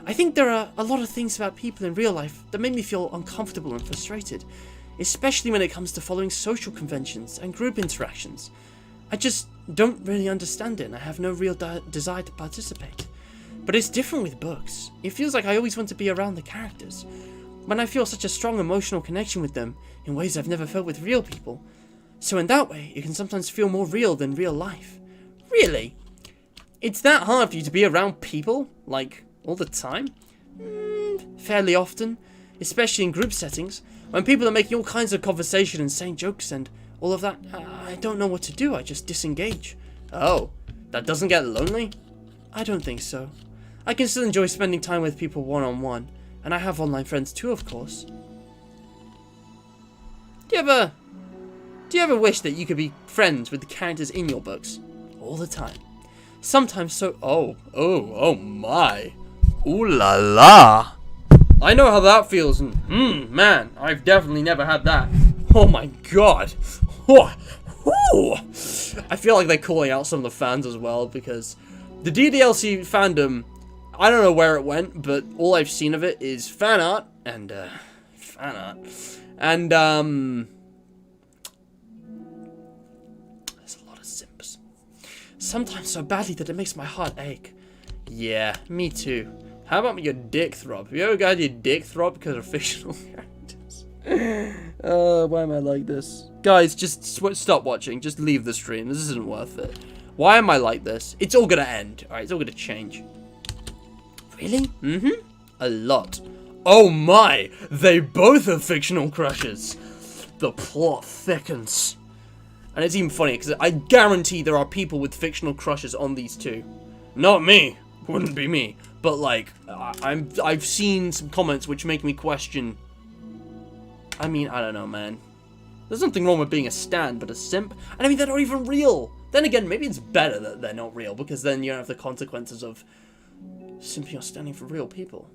A: I think there are a lot of things about people in real life that make me feel uncomfortable and frustrated. Especially when it comes to following social conventions and group interactions. I just don't really understand it and I have no real desire to participate. But it's different with books. It feels like I always want to be around the characters. When I feel such a strong emotional connection with them in ways I've never felt with real people. So in that way, it can sometimes feel more real than real life. Really? It's that hard for you to be around people? Like, all the time? Fairly often. Especially in group settings. When people are making all kinds of conversation and saying jokes and all of that. I don't know what to do. I just disengage. Oh, that doesn't get lonely? I don't think so. I can still enjoy spending time with people one-on-one. And I have online friends too, of course. Do you ever wish that you could be friends with the characters in your books? All the time. Sometimes so... Oh my. Ooh la la. I know how that feels, and man, I've definitely never had that. Oh my god. I feel like they're calling out some of the fans as well, because the DDLC fandom, I don't know where it went, but all I've seen of it is fan art, and, sometimes so badly that it makes my heart ache. Yeah, me too. How about your dick throb? Have you ever got your dick throb because of fictional characters? Why am I like this? Guys, just stop watching. Just leave the stream. This isn't worth it. Why am I like this? It's all gonna end. Alright, it's all gonna change. Really? A lot. Oh my! They both have fictional crushes. The plot thickens. And it's even funny, because I guarantee there are people with fictional crushes on these two. Not me. Wouldn't be me. But, like, I've seen some comments which make me question. I mean, I don't know, man. There's nothing wrong with being a stan, but a simp? And I mean, they're not even real. Then again, maybe it's better that they're not real, because then you don't have the consequences of Simply not standing for real people.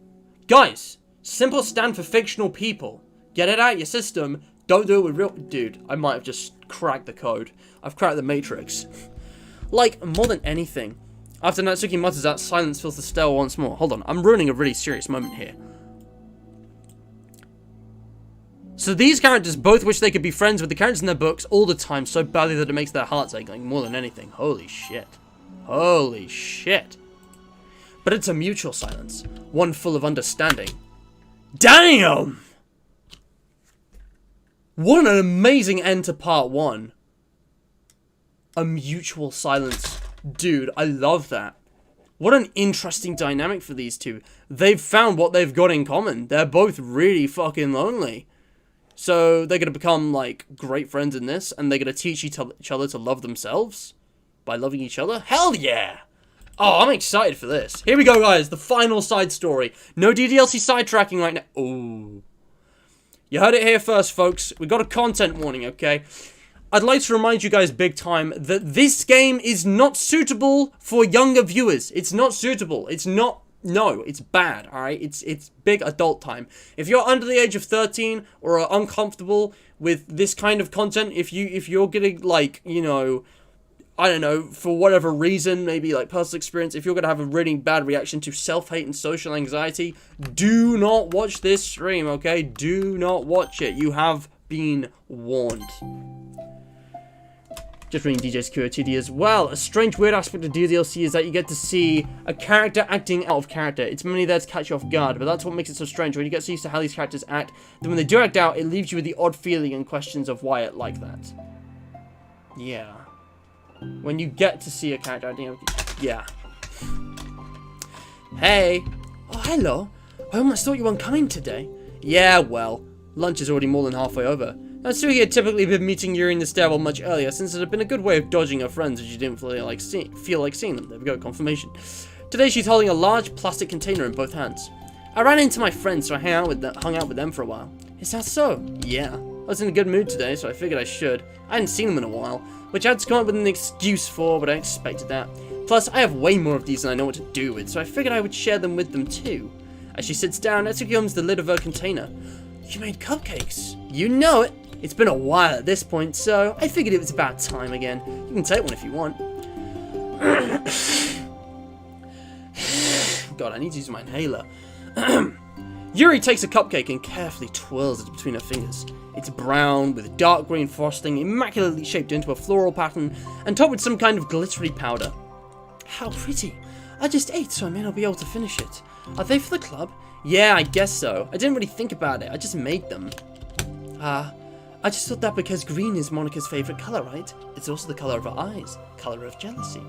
A: Guys, simple stand for fictional people. Get it out of your system. Don't do it with real... Dude, I might have just cracked the code. I've cracked the matrix. Like, more than anything. After Natsuki mutters out, silence fills the stairwell once more. Hold on, I'm ruining a really serious moment here. So these characters both wish they could be friends with the characters in their books all the time so badly that it makes their hearts ache, like, more than anything. Holy shit. Holy shit. But it's a mutual silence. One full of understanding. Damn! What an amazing end to part 1. A mutual silence. Dude, I love that. What an interesting dynamic for these two. They've found what they've got in common. They're both really fucking lonely. So they're going to become, like, great friends in this, and they're going to teach each other to love themselves by loving each other? Hell yeah! Oh, I'm excited for this. Here we go, guys. The final side story. No DDLC sidetracking right now. Ooh. You heard it here first, folks. We got a content warning, okay? I'd like to remind you guys big time that this game is not suitable for younger viewers. It's not suitable. It's not... No, it's bad, alright? It's big adult time. If you're under the age of 13 or are uncomfortable with this kind of content, if you're getting, like, you know, I don't know, for whatever reason, maybe like personal experience, if you're gonna have a really bad reaction to self-hate and social anxiety, do not watch this stream, okay? Do not watch it. You have been warned. Just reading DJ's QOTD as well. A strange, weird aspect of DDLC is that you get to see a character acting out of character. It's mainly there to catch you off guard, but that's what makes it so strange. When you get used to how these characters act, then when they do act out, it leaves you with the odd feeling and questions of why it like that. Yeah. When you get to see a character acting out, yeah. Hey. Oh, hello. I almost thought you weren't coming today. Yeah, well, lunch is already more than halfway over. Natsuki had typically been meeting Yuri in the stairwell much earlier, since it had been a good way of dodging her friends if she didn't feel like seeing them. There we go, confirmation. Today she's holding a large plastic container in both hands. I ran into my friends, so I hung out with them for a while. Is that so? Yeah. I was in a good mood today, so I figured I should. I hadn't seen them in a while, which I had to come up with an excuse for, but I expected that. Plus, I have way more of these than I know what to do with, so I figured I would share them with them too. As she sits down, Natsuki opens the lid of her container. You made cupcakes. You know it. It's been a while at this point, so I figured it was about time again. You can take one if you want. God, I need to use my inhaler. Yuri takes a cupcake and carefully twirls it between her fingers. It's brown, with dark green frosting, immaculately shaped into a floral pattern, and topped with some kind of glittery powder. How pretty. I just ate, so I may not be able to finish it. Are they for the club? Yeah, I guess so. I didn't really think about it. I just made them. I just thought that because green is Monica's favorite color, right? It's also the color of her eyes. Color of jealousy.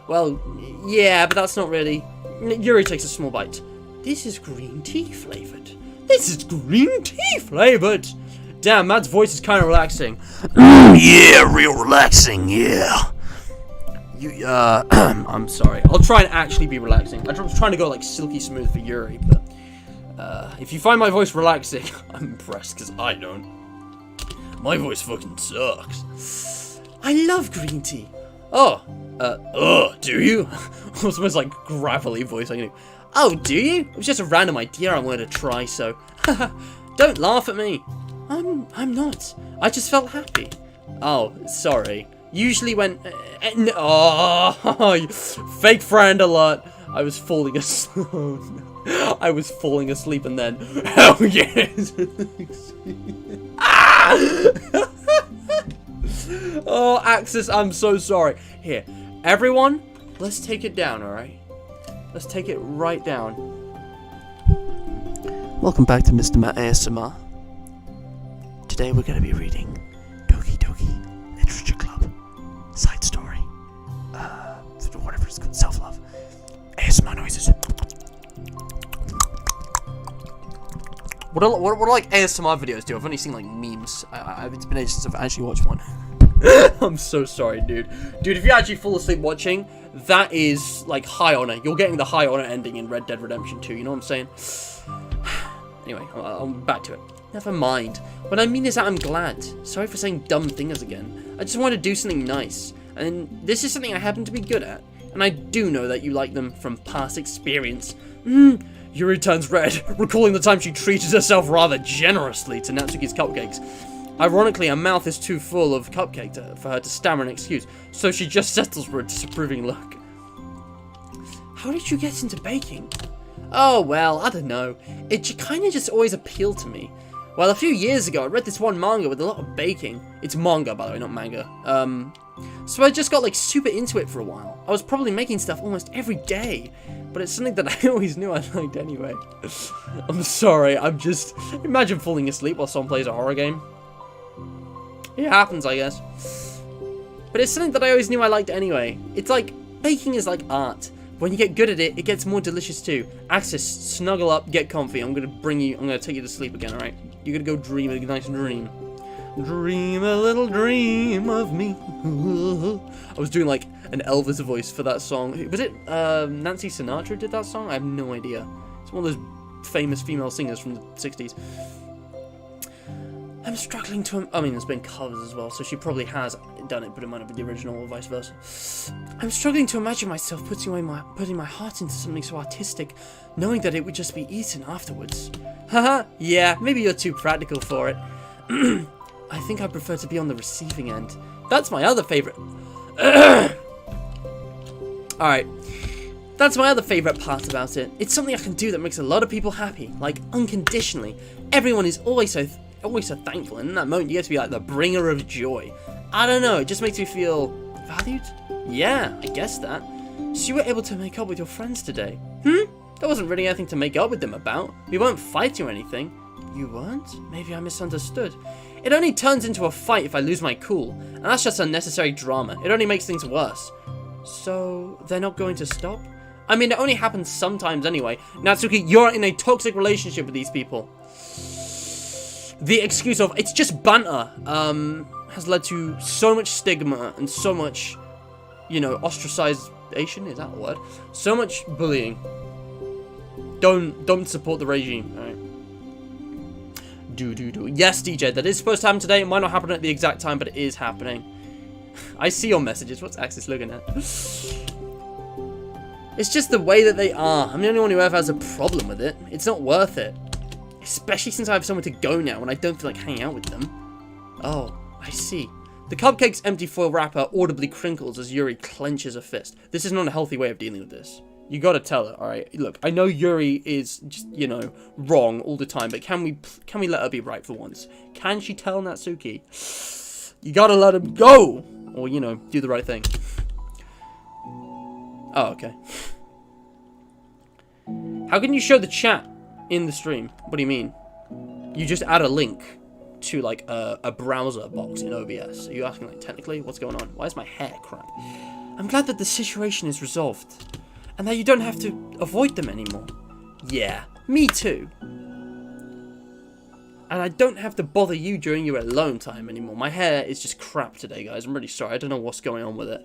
A: Well, yeah, but that's not really... Yuri takes a small bite. This is green tea flavored. This is green tea flavored. Damn, Matt's voice is kind of relaxing. Yeah, real relaxing, yeah. I'm sorry. I'll try and actually be relaxing. I'm trying to go, like, silky smooth for Yuri, but... if you find my voice relaxing, I'm impressed, because I don't. My voice fucking sucks. I love green tea. Oh, do you? It's almost like gravelly voice. Oh, do you? It was just a random idea I wanted to try, so... Don't laugh at me. I'm not. I just felt happy. Oh, sorry. Usually when... fake friend alert. I was falling asleep. I was falling asleep and then... Hell yes! Oh, Axis, I'm so sorry. Here, everyone, let's take it down, alright? Let's take it right down. Welcome back to Mr. Matt ASMR. Today we're going to be reading Doki Doki Literature Club side story. Whatever it's called, self-love. ASMR noises. What do like ASMR videos do? I've only seen like memes. It's been ages since I've actually watched one. I'm so sorry, dude. Dude, if you actually fall asleep watching, that is like high honor. You're getting the high honor ending in Red Dead Redemption 2, you know what I'm saying? Anyway, I'm back to it. Never mind. What I mean is that I'm glad. Sorry for saying dumb things again. I just want to do something nice. And this is something I happen to be good at. And and I do know that you like them from past experience. Yuri turns red, recalling the time she treated herself rather generously to Natsuki's cupcakes. Ironically, her mouth is too full of cupcake for her to stammer an excuse, so she just settles for a disapproving look. How did you get into baking? Oh, well, I don't know. It kind of just always appealed to me. Well, a few years ago, I read this one manga with a lot of baking. It's manga, by the way, not manga. So I just got, like, super into it for a while. I was probably making stuff almost every day, but it's something that I always knew I liked anyway. I'm sorry, I'm just... Imagine falling asleep while someone plays a horror game. It happens, I guess. But it's something that I always knew I liked anyway. It's like, baking is like art. When you get good at it, it gets more delicious too. Axis, snuggle up, get comfy. I'm gonna take you to sleep again, alright? You're gonna go dream a nice dream. Dream a little dream of me. I was doing like an Elvis voice for that song. Was it Nancy Sinatra did that song? I have no idea. It's one of those famous female singers from the 60s. I'm struggling to... I mean, there's been covers as well, so she probably has done it, but it might not be the original or vice versa. I'm struggling to imagine myself putting my heart into something so artistic, knowing that it would just be eaten afterwards. Haha, yeah, maybe you're too practical for it. I think I prefer to be on the receiving end. That's my other favorite. Alright. That's my other favorite part about it. It's something I can do that makes a lot of people happy, like unconditionally. Everyone is always so thankful, and in that moment you get to be like the bringer of joy. I don't know, it just makes me feel valued? Yeah, I guess that. So you were able to make up with your friends today? There wasn't really anything to make up with them about. We weren't fighting or anything. You weren't? Maybe I misunderstood. It only turns into a fight if I lose my cool, and that's just unnecessary drama. It only makes things worse. So, they're not going to stop? I mean, it only happens sometimes anyway. Natsuki, you're in a toxic relationship with these people. The excuse of, it's just banter, has led to so much stigma and so much, you know, ostracization, is that a word? So much bullying. Don't support the regime, alright? Do. Yes, DJ, that is supposed to happen today. It might not happen at the exact time, but it is happening. I see your messages. What's Axis looking at? It's just the way that they are. I'm the only one who ever has a problem with it. It's not worth it. Especially since I have somewhere to go now and I don't feel like hanging out with them. Oh, I see. The cupcake's empty foil wrapper audibly crinkles as Yuri clenches a fist. This is not a healthy way of dealing with this. You gotta tell her, alright? Look, I know Yuri is just, you know, wrong all the time, but can we let her be right for once? Can she tell Natsuki? You gotta let him go! Or, you know, do the right thing. Oh, okay. How can you show the chat in the stream? What do you mean? You just add a link to, like, a browser box in OBS. Are you asking, like, technically? What's going on? Why is my hair crap? I'm glad that the situation is resolved. And that you don't have to avoid them anymore. Yeah, me too. And I don't have to bother you during your alone time anymore. My hair is just crap today, guys. I'm really sorry. I don't know what's going on with it.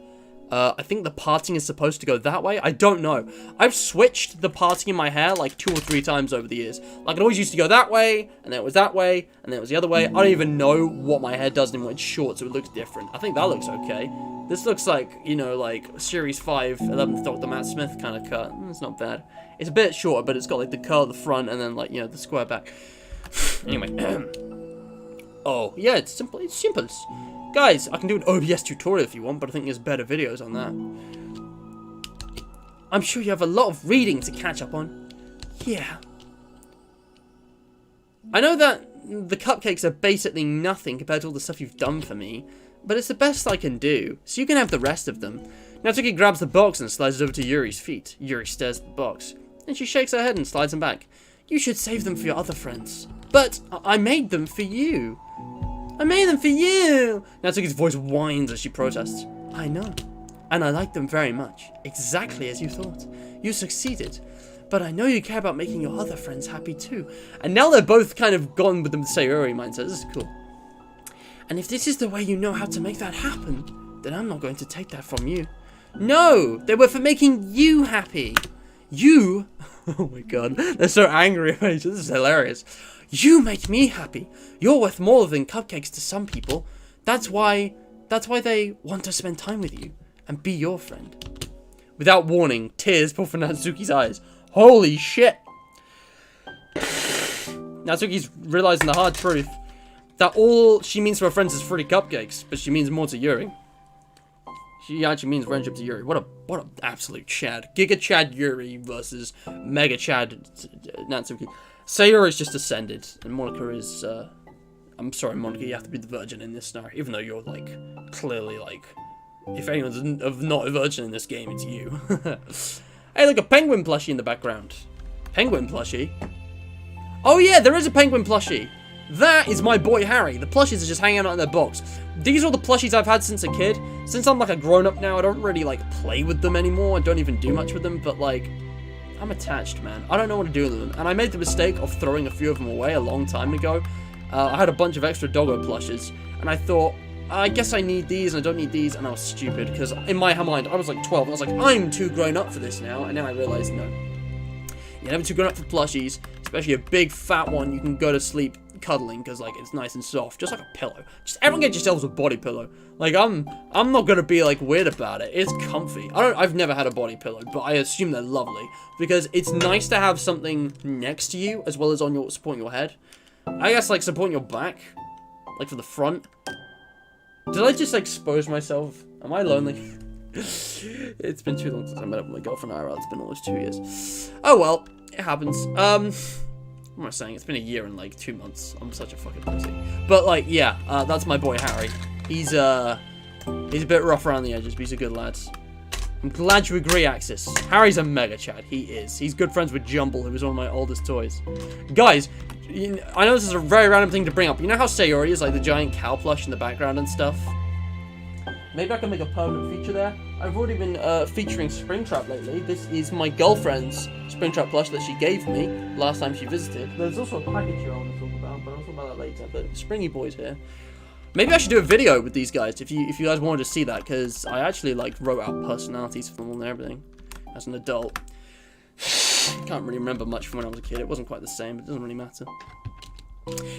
A: I think the parting is supposed to go that way. I don't know. I've switched the parting in my hair like 2 or 3 times over the years. Like, it always used to go that way, and then it was that way, and then it was the other way. I don't even know what my hair does anymore. It's short, so it looks different. I think that looks okay. This looks like, you know, like Series 5, 11th Doctor Matt Smith kind of cut. It's not bad. It's a bit shorter, but it's got, like, the curl at the front, and then, like, you know, the square back. Anyway. Oh, yeah, it's simple. It's simple. Guys, I can do an OBS tutorial if you want, but I think there's better videos on that. I'm sure you have a lot of reading to catch up on. Yeah. I know that the cupcakes are basically nothing compared to all the stuff you've done for me, but it's the best I can do, so you can have the rest of them. Natsuki grabs the box and slides it over to Yuri's feet. Yuri stares at the box, and she shakes her head and slides them back. You should save them for your other friends. But I made them for you. I made them for you! Natsuki's voice whines as she protests. I know. And I like them very much. Exactly as you thought. You succeeded. But I know you care about making your other friends happy too. And now they're both kind of gone with the Sayori mindset. This is cool. And if this is the way you know how to make that happen, then I'm not going to take that from you. No! They were for making you happy. You? Oh my god. They're so angry about each other. This is hilarious. You make me happy. You're worth more than cupcakes to some people. That's why they want to spend time with you and be your friend. Without warning, tears pour from Natsuki's eyes. Holy shit! Natsuki's realizing the hard truth. That all she means to her friends is free cupcakes, but she means more to Yuri. She actually means friendship to Yuri. What a absolute Chad. Giga Chad Yuri versus Mega Chad Natsuki. Sayori's just ascended, and Monika is, I'm sorry, Monika, you have to be the virgin in this scenario, even though you're, like, clearly, like, if anyone's not a virgin in this game, it's you. Hey, look, a penguin plushie in the background. Penguin plushie? Oh yeah, there is a penguin plushie. That is my boy Harry. The plushies are just hanging out in their box. These are the plushies I've had since a kid. Since I'm like a grown-up now, I don't really like play with them anymore. I don't even do much with them, but like, I'm attached, man. I don't know what to do with them. And I made the mistake of throwing a few of them away a long time ago. I had a bunch of extra doggo plushes, and I thought, I guess I need these and I don't need these, and I was stupid, because in my mind, I was like 12, and I was like, I'm too grown up for this now, and now I realized, no. You're never too grown up for plushies, especially a big fat one you can go to sleep cuddling, because like it's nice and soft, just like a pillow. Just everyone get yourselves a body pillow. Like I'm not gonna be like weird about it. It's comfy. I've never had a body pillow, but I assume they're lovely because it's nice to have something next to you as well as on your supporting your head. I guess like supporting your back, like for the front. Did I just expose myself? Am I lonely? It's been too long since I met up with my girlfriend IRL. It's been almost 2 years. Oh well, it happens. What am I saying? It's been a year and like 2 months. I'm such a fucking pussy. But like, yeah, that's my boy Harry. He's a bit rough around the edges, but he's a good lad. I'm glad you agree, Axis. Harry's a mega chad. He is. He's good friends with Jumble, who was one of my oldest toys. Guys, I know this is a very random thing to bring up. You know how Sayori is like the giant cow plush in the background and stuff? Maybe I can make a permanent feature there. I've already been featuring Springtrap lately. This is my girlfriend's Springtrap plush that she gave me last time she visited. There's also a package here I want to talk about, but I'll talk about that later. But Springy Boy's here. Maybe I should do a video with these guys if you guys wanted to see that, because I actually like wrote out personalities for them and everything as an adult. Can't really remember much from when I was a kid. It wasn't quite the same. It doesn't really matter.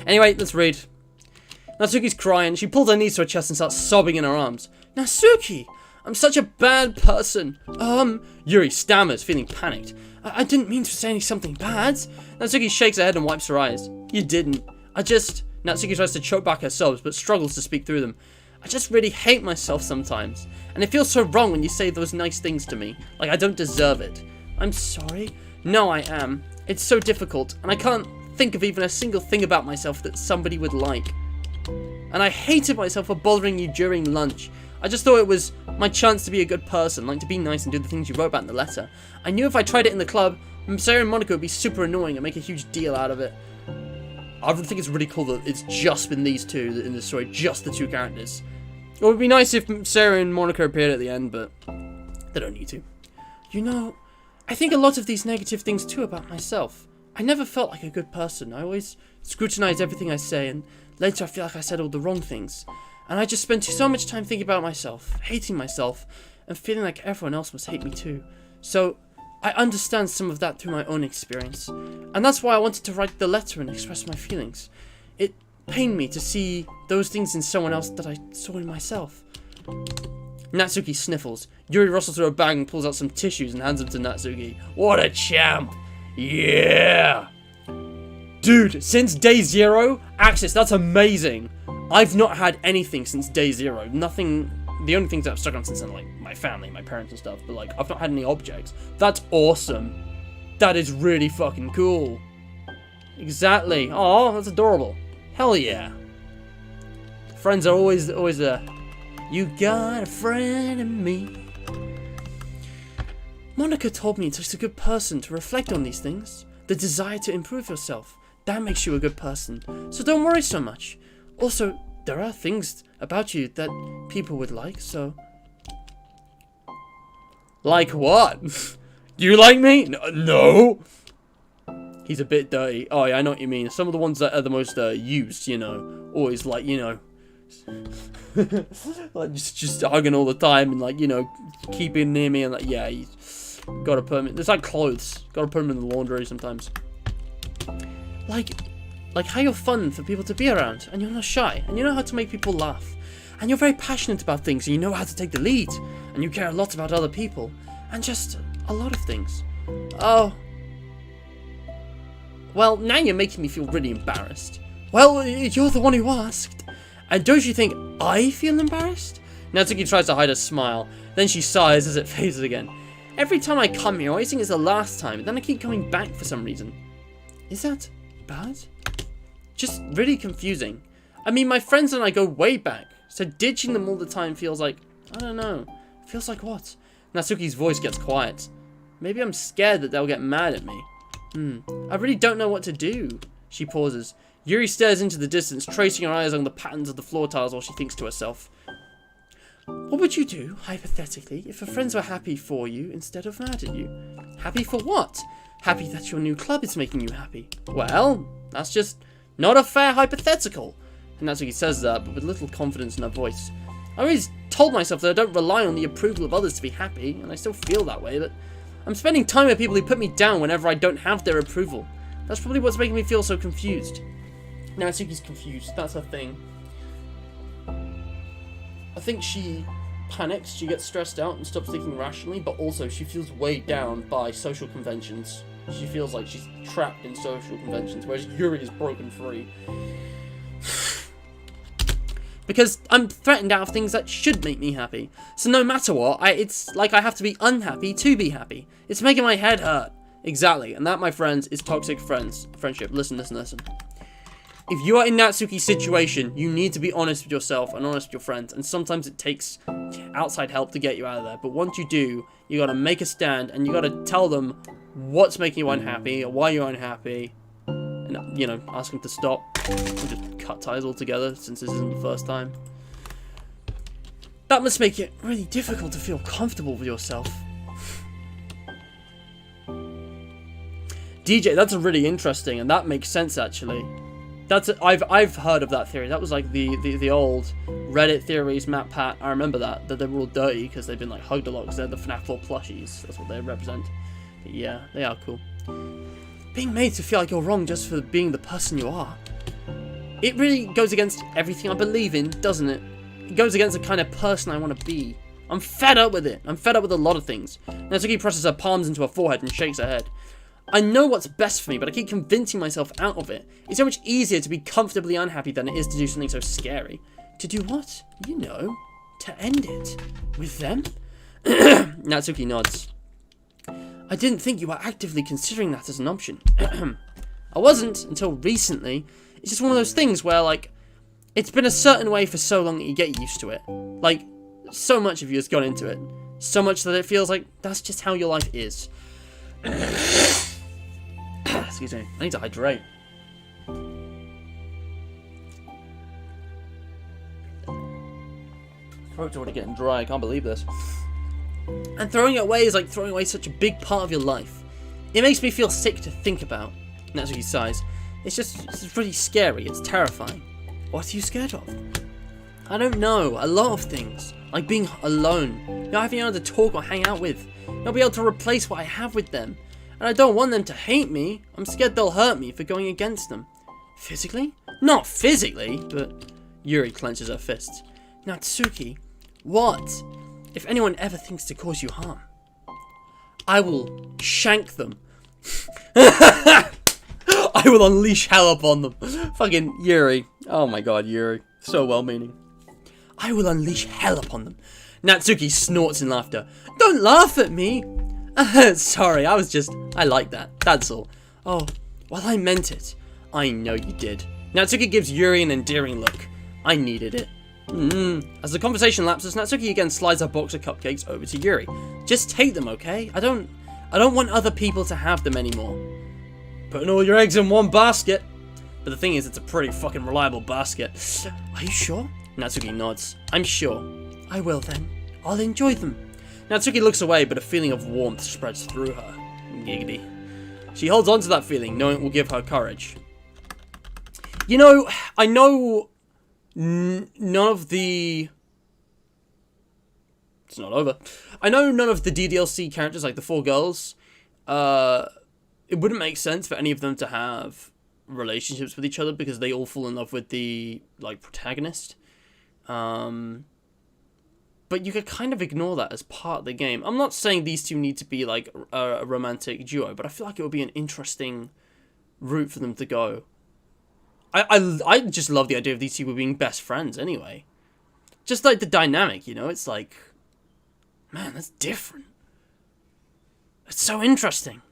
A: Anyway, let's read. Natsuki's crying. She pulls her knees to her chest and starts sobbing in her arms. Natsuki! I'm such a bad person. Yuri stammers, feeling panicked. I didn't mean to say something bad. Natsuki shakes her head and wipes her eyes. You didn't. Natsuki tries to choke back her sobs, but struggles to speak through them. I just really hate myself sometimes. And it feels so wrong when you say those nice things to me. Like I don't deserve it. I'm sorry. No, I am. It's so difficult, and I can't think of even a single thing about myself that somebody would like. And I hated myself for bothering you during lunch. I just thought it was my chance to be a good person, like to be nice and do the things you wrote about in the letter. I knew if I tried it in the club, Sarah and Monica would be super annoying and make a huge deal out of it. I think it's really cool that it's just been these two in this story, just the two characters. It would be nice if Sarah and Monica appeared at the end, but they don't need to. You know, I think a lot of these negative things too about myself. I never felt like a good person. I always scrutinize everything I say, and later I feel like I said all the wrong things. And I just spent so much time thinking about myself, hating myself, and feeling like everyone else must hate me too. So, I understand some of that through my own experience. And that's why I wanted to write the letter and express my feelings. It pained me to see those things in someone else that I saw in myself. Natsuki sniffles. Yuri rustles through her bag and pulls out some tissues and hands them to Natsuki. What a champ! Yeah! Dude, since day 0? Axis, that's amazing! I've not had anything since day 0. Nothing. The only things that I've stuck on since then, like my family, my parents and stuff, but like I've not had any objects. That's awesome. That is really fucking cool. Exactly. Oh, that's adorable. Hell yeah. Friends are always there. You got a friend in me. Monica told me it takes a good person to reflect on these things. The desire to improve yourself. That makes you a good person. So don't worry so much. Also, there are things about you that people would like, so... Like what? You like me? No! He's a bit dirty. Oh yeah, I know what you mean. Some of the ones that are the most used, you know. Always like, you know... like just hugging all the time and like, you know, keeping near me and like, yeah, you gotta put them in. It's like clothes. Gotta put them in the laundry sometimes. Like how you're fun for people to be around, and you're not shy, and you know how to make people laugh, and you're very passionate about things, and you know how to take the lead, and you care a lot about other people, And just a lot of things. Oh. Well, now you're making me feel really embarrassed. Well, you're the one who asked. And don't you think I feel embarrassed? Natsuki tries to hide a smile. Then she sighs as it fades again. Every time I come here, I always think it's the last time, but then I keep coming back for some reason. Is that bad? Just really confusing. I mean, my friends and I go way back, so ditching them all the time feels like, I don't know. Feels like what? Natsuki's voice gets quiet. Maybe I'm scared that they'll get mad at me. I really don't know what to do. She pauses. Yuri stares into the distance, tracing her eyes along the patterns of the floor tiles while she thinks to herself. What would you do, hypothetically, if your friends were happy for you instead of mad at you? Happy for what? Happy that your new club is making you happy. Well, that's just not a fair hypothetical. And Natsuki says that, but with little confidence in her voice. I always told myself that I don't rely on the approval of others to be happy, and I still feel that way, but I'm spending time with people who put me down whenever I don't have their approval. That's probably what's making me feel so confused. Natsuki's confused, that's her thing. I think she panics, she gets stressed out and stops thinking rationally, but also she feels weighed down by social conventions. She feels like she's trapped in social conventions, whereas Yuri is broken free. Because I'm threatened out of things that should make me happy. So no matter what, it's like I have to be unhappy to be happy. It's making my head hurt. Exactly, and that, my friends, is toxic friendship. Listen. If you are in Natsuki's situation, you need to be honest with yourself and honest with your friends, and sometimes it takes outside help to get you out of there. But once you do, you gotta make a stand, and you gotta tell them what's making you unhappy, or why you're unhappy, and, you know, ask them to stop, or just cut ties altogether, since this isn't the first time. That must make it really difficult to feel comfortable with yourself. DJ, that's really interesting, and that makes sense, actually. I've heard of that theory. That was like the old Reddit theories, MatPat. I remember that they were all dirty because they've been like hugged a lot because they're the FNAF 4 plushies. That's what they represent. But yeah, they are cool. Being made to feel like you're wrong just for being the person you are. It really goes against everything I believe in, doesn't it? It goes against the kind of person I want to be. I'm fed up with it. I'm fed up with a lot of things. Natsuki presses her palms into her forehead and shakes her head. I know what's best for me, but I keep convincing myself out of it. It's so much easier to be comfortably unhappy than it is to do something so scary. To do what? You know, to end it. With them? Natsuki nods. I didn't think you were actively considering that as an option. I wasn't until recently. It's just one of those things where, like, it's been a certain way for so long that you get used to it. Like, so much of you has gone into it. So much that it feels like that's just how your life is. Excuse me, I need to hydrate. Throat's already getting dry, I can't believe this. And throwing it away is like throwing away such a big part of your life. It makes me feel sick to think about. Natsuki sighs. It's really scary, it's terrifying. What are you scared of? I don't know, a lot of things. Like being alone, not having anyone to talk or hang out with, not be able to replace what I have with them. And I don't want them to hate me. I'm scared they'll hurt me for going against them. Physically? Not physically, but Yuri clenches her fists. Natsuki, what? If anyone ever thinks to cause you harm, I will shank them. I will unleash hell upon them. Fucking Yuri. Oh my god, Yuri. So well-meaning. I will unleash hell upon them. Natsuki snorts in laughter. Don't laugh at me. Sorry, I like that. That's all. Oh, well, I meant it. I know you did. Natsuki gives Yuri an endearing look. I needed it. As the conversation lapses, Natsuki again slides her box of cupcakes over to Yuri. Just take them, okay? I don't want other people to have them anymore. Putting all your eggs in one basket. But the thing is, it's a pretty fucking reliable basket. Are you sure? Natsuki nods. I'm sure. I will then. I'll enjoy them. Natsuki looks away, but a feeling of warmth spreads through her. Giggity. She holds on to that feeling, knowing it will give her courage. You know, I know none of the... It's not over. I know none of the DDLC characters, like the 4 girls, it wouldn't make sense for any of them to have relationships with each other because they all fall in love with the, like, protagonist. But but you could kind of ignore that as part of the game. I'm not saying these two need to be like a romantic duo, but I feel like it would be an interesting route for them to go. I just love the idea of these two being best friends anyway. Just like the dynamic, you know? It's like, man, that's different. It's so interesting.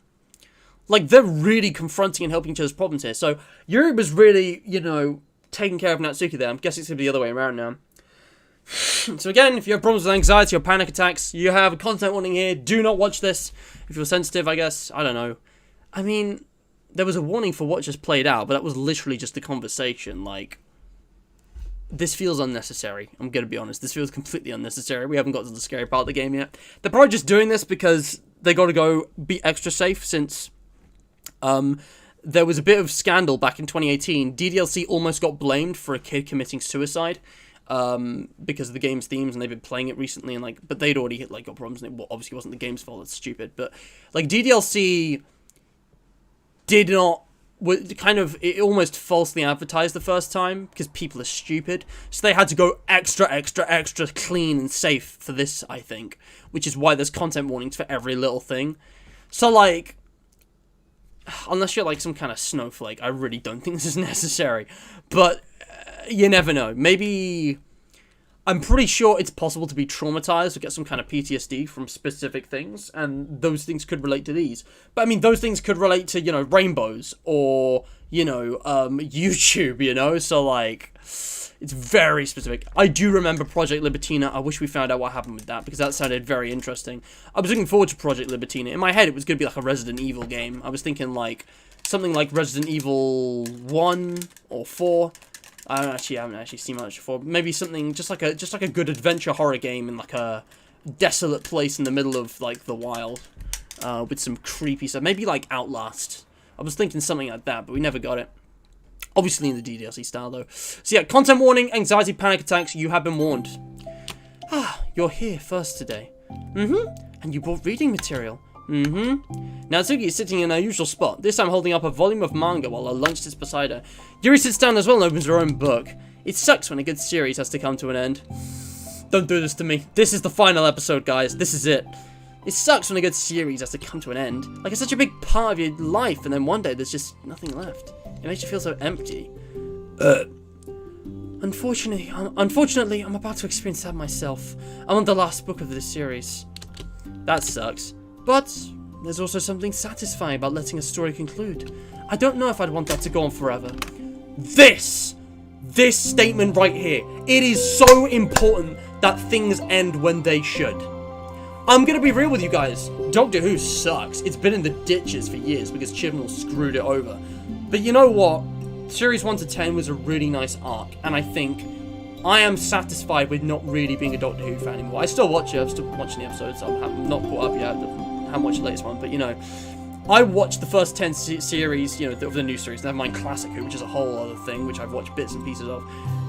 A: Like, they're really confronting and helping each other's problems here. So, Yuri was really, you know, taking care of Natsuki there. I'm guessing it's going to be the other way around now. So again, if you have problems with anxiety or panic attacks, you have a content warning here. Do not watch this. If you're sensitive, I guess. I don't know. I mean, there was a warning for what just played out, but that was literally just the conversation. Like, this feels unnecessary. I'm going to be honest. This feels completely unnecessary. We haven't got to the scary part of the game yet. They're probably just doing this because they got to go be extra safe since there was a bit of scandal back in 2018. DDLC almost got blamed for a kid committing suicide. Because of the game's themes, and they've been playing it recently, and like, but they'd already like got problems, and it obviously wasn't the game's fault. It's stupid, but like DDLC did not, it almost falsely advertised the first time because people are stupid, so they had to go extra clean and safe for this, I think, which is why there's content warnings for every little thing. So like, unless you're like some kind of snowflake, I really don't think this is necessary, but you never know. Maybe, I'm pretty sure it's possible to be traumatized or get some kind of PTSD from specific things, and those things could relate to these. But I mean, those things could relate to, you know, rainbows or, you know, YouTube, you know? So like, it's very specific. I do remember Project Libertina. I wish we found out what happened with that, because that sounded very interesting. I was looking forward to Project Libertina. In my head, it was going to be like a Resident Evil game. I was thinking like, something like Resident Evil 1 or 4. I haven't actually seen much before. Maybe something just like a good adventure horror game in like a desolate place in the middle of like the wild, with some creepy stuff. Maybe like Outlast. I was thinking something like that, but we never got it. Obviously in the DDLC style though. So yeah, content warning, anxiety, panic attacks. You have been warned. You're here first today. And you brought reading material. Natsuki is sitting in her usual spot, this time holding up a volume of manga while her lunch sits beside her. Yuri sits down as well and opens her own book. It sucks when a good series has to come to an end. Don't do this to me. This is the final episode, guys. This is it. It sucks when a good series has to come to an end. Like, it's such a big part of your life, and then one day there's just nothing left. It makes you feel so empty. Unfortunately, I'm about to experience that myself. I'm on the last book of this series. That sucks. But there's also something satisfying about letting a story conclude. I don't know if I'd want that to go on forever. This statement right here, it is so important that things end when they should. I'm gonna be real with you guys. Doctor Who sucks. It's been in the ditches for years because Chibnall screwed it over. But you know what? Series 1 to 10 was a really nice arc, and I think I am satisfied with not really being a Doctor Who fan anymore. I still watch it. I'm still watching the episodes. I'm not caught up yet. I haven't watched the latest one, but you know, I watched the first 10 series, you know, of the new series. Never mind Classic Who, which is a whole other thing, which I've watched bits and pieces of.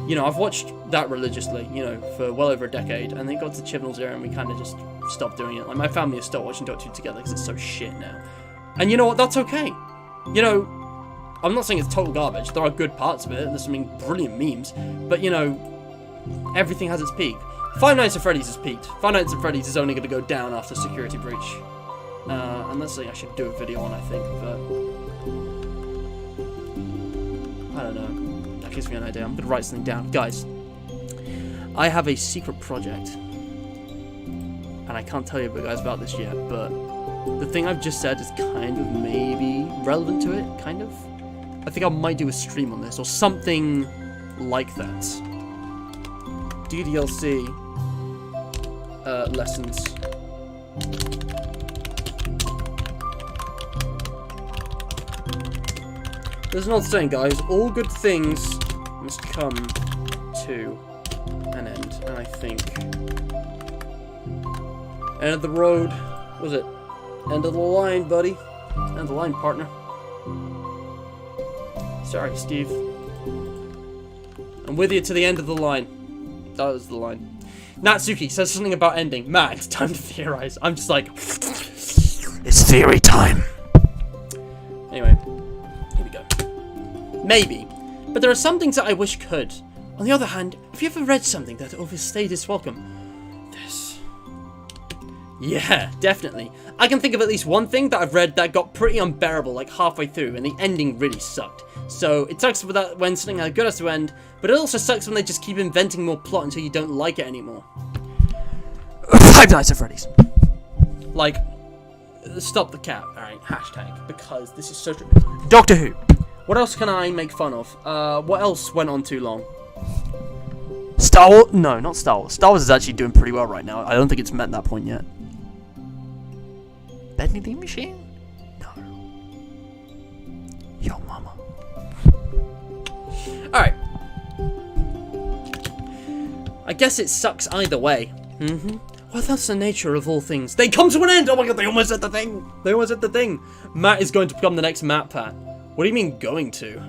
A: You know, I've watched that religiously, you know, for well over a decade, and then got to Chibnall's era, and we kind of just stopped doing it. Like, my family has stopped watching Doctor Who together because it's so shit now. And you know what? That's okay. You know, I'm not saying it's total garbage. There are good parts of it. There's some brilliant memes, but you know, everything has its peak. Five Nights at Freddy's has peaked. Five Nights at Freddy's is only going to go down after Security Breach. And that's something I should do a video on, I think, but I don't know. That gives me an idea. I'm going to write something down. Guys, I have a secret project, and I can't tell you guys about this yet, but the thing I've just said is kind of maybe relevant to it, kind of. I think I might do a stream on this, or something like that. DDLC lessons. There's an old saying, guys, all good things must come to an end, and I think end of the road, what was it? End of the line, buddy. End of the line, partner. Sorry, Steve. I'm with you to the end of the line. That was the line. Natsuki says something about ending. Matt, it's time to theorize. I'm just like, it's theory time. Anyway, here we go. Maybe, but there are some things that I wish could. On the other hand, have you ever read something that overstayed its welcome? There's Yeah, definitely. I can think of at least one thing that I've read that got pretty unbearable like halfway through, and the ending really sucked. So it sucks when something has good as to end, but it also sucks when they just keep inventing more plot until you don't like it anymore. Five Nights at Freddy's. Like, stop the cap, alright, hashtag, because this is so true. Doctor Who. What else can I make fun of? What else went on too long? Star Wars? No, not Star Wars. Star Wars is actually doing pretty well right now. I don't think it's met that point yet. Vending machine? No. Yo mama. Alright. I guess it sucks either way. Well, that's the nature of all things. They come to an end! Oh my god, they almost said the thing! They almost said the thing! Matt is going to become the next Matt Pat. What do you mean, going to?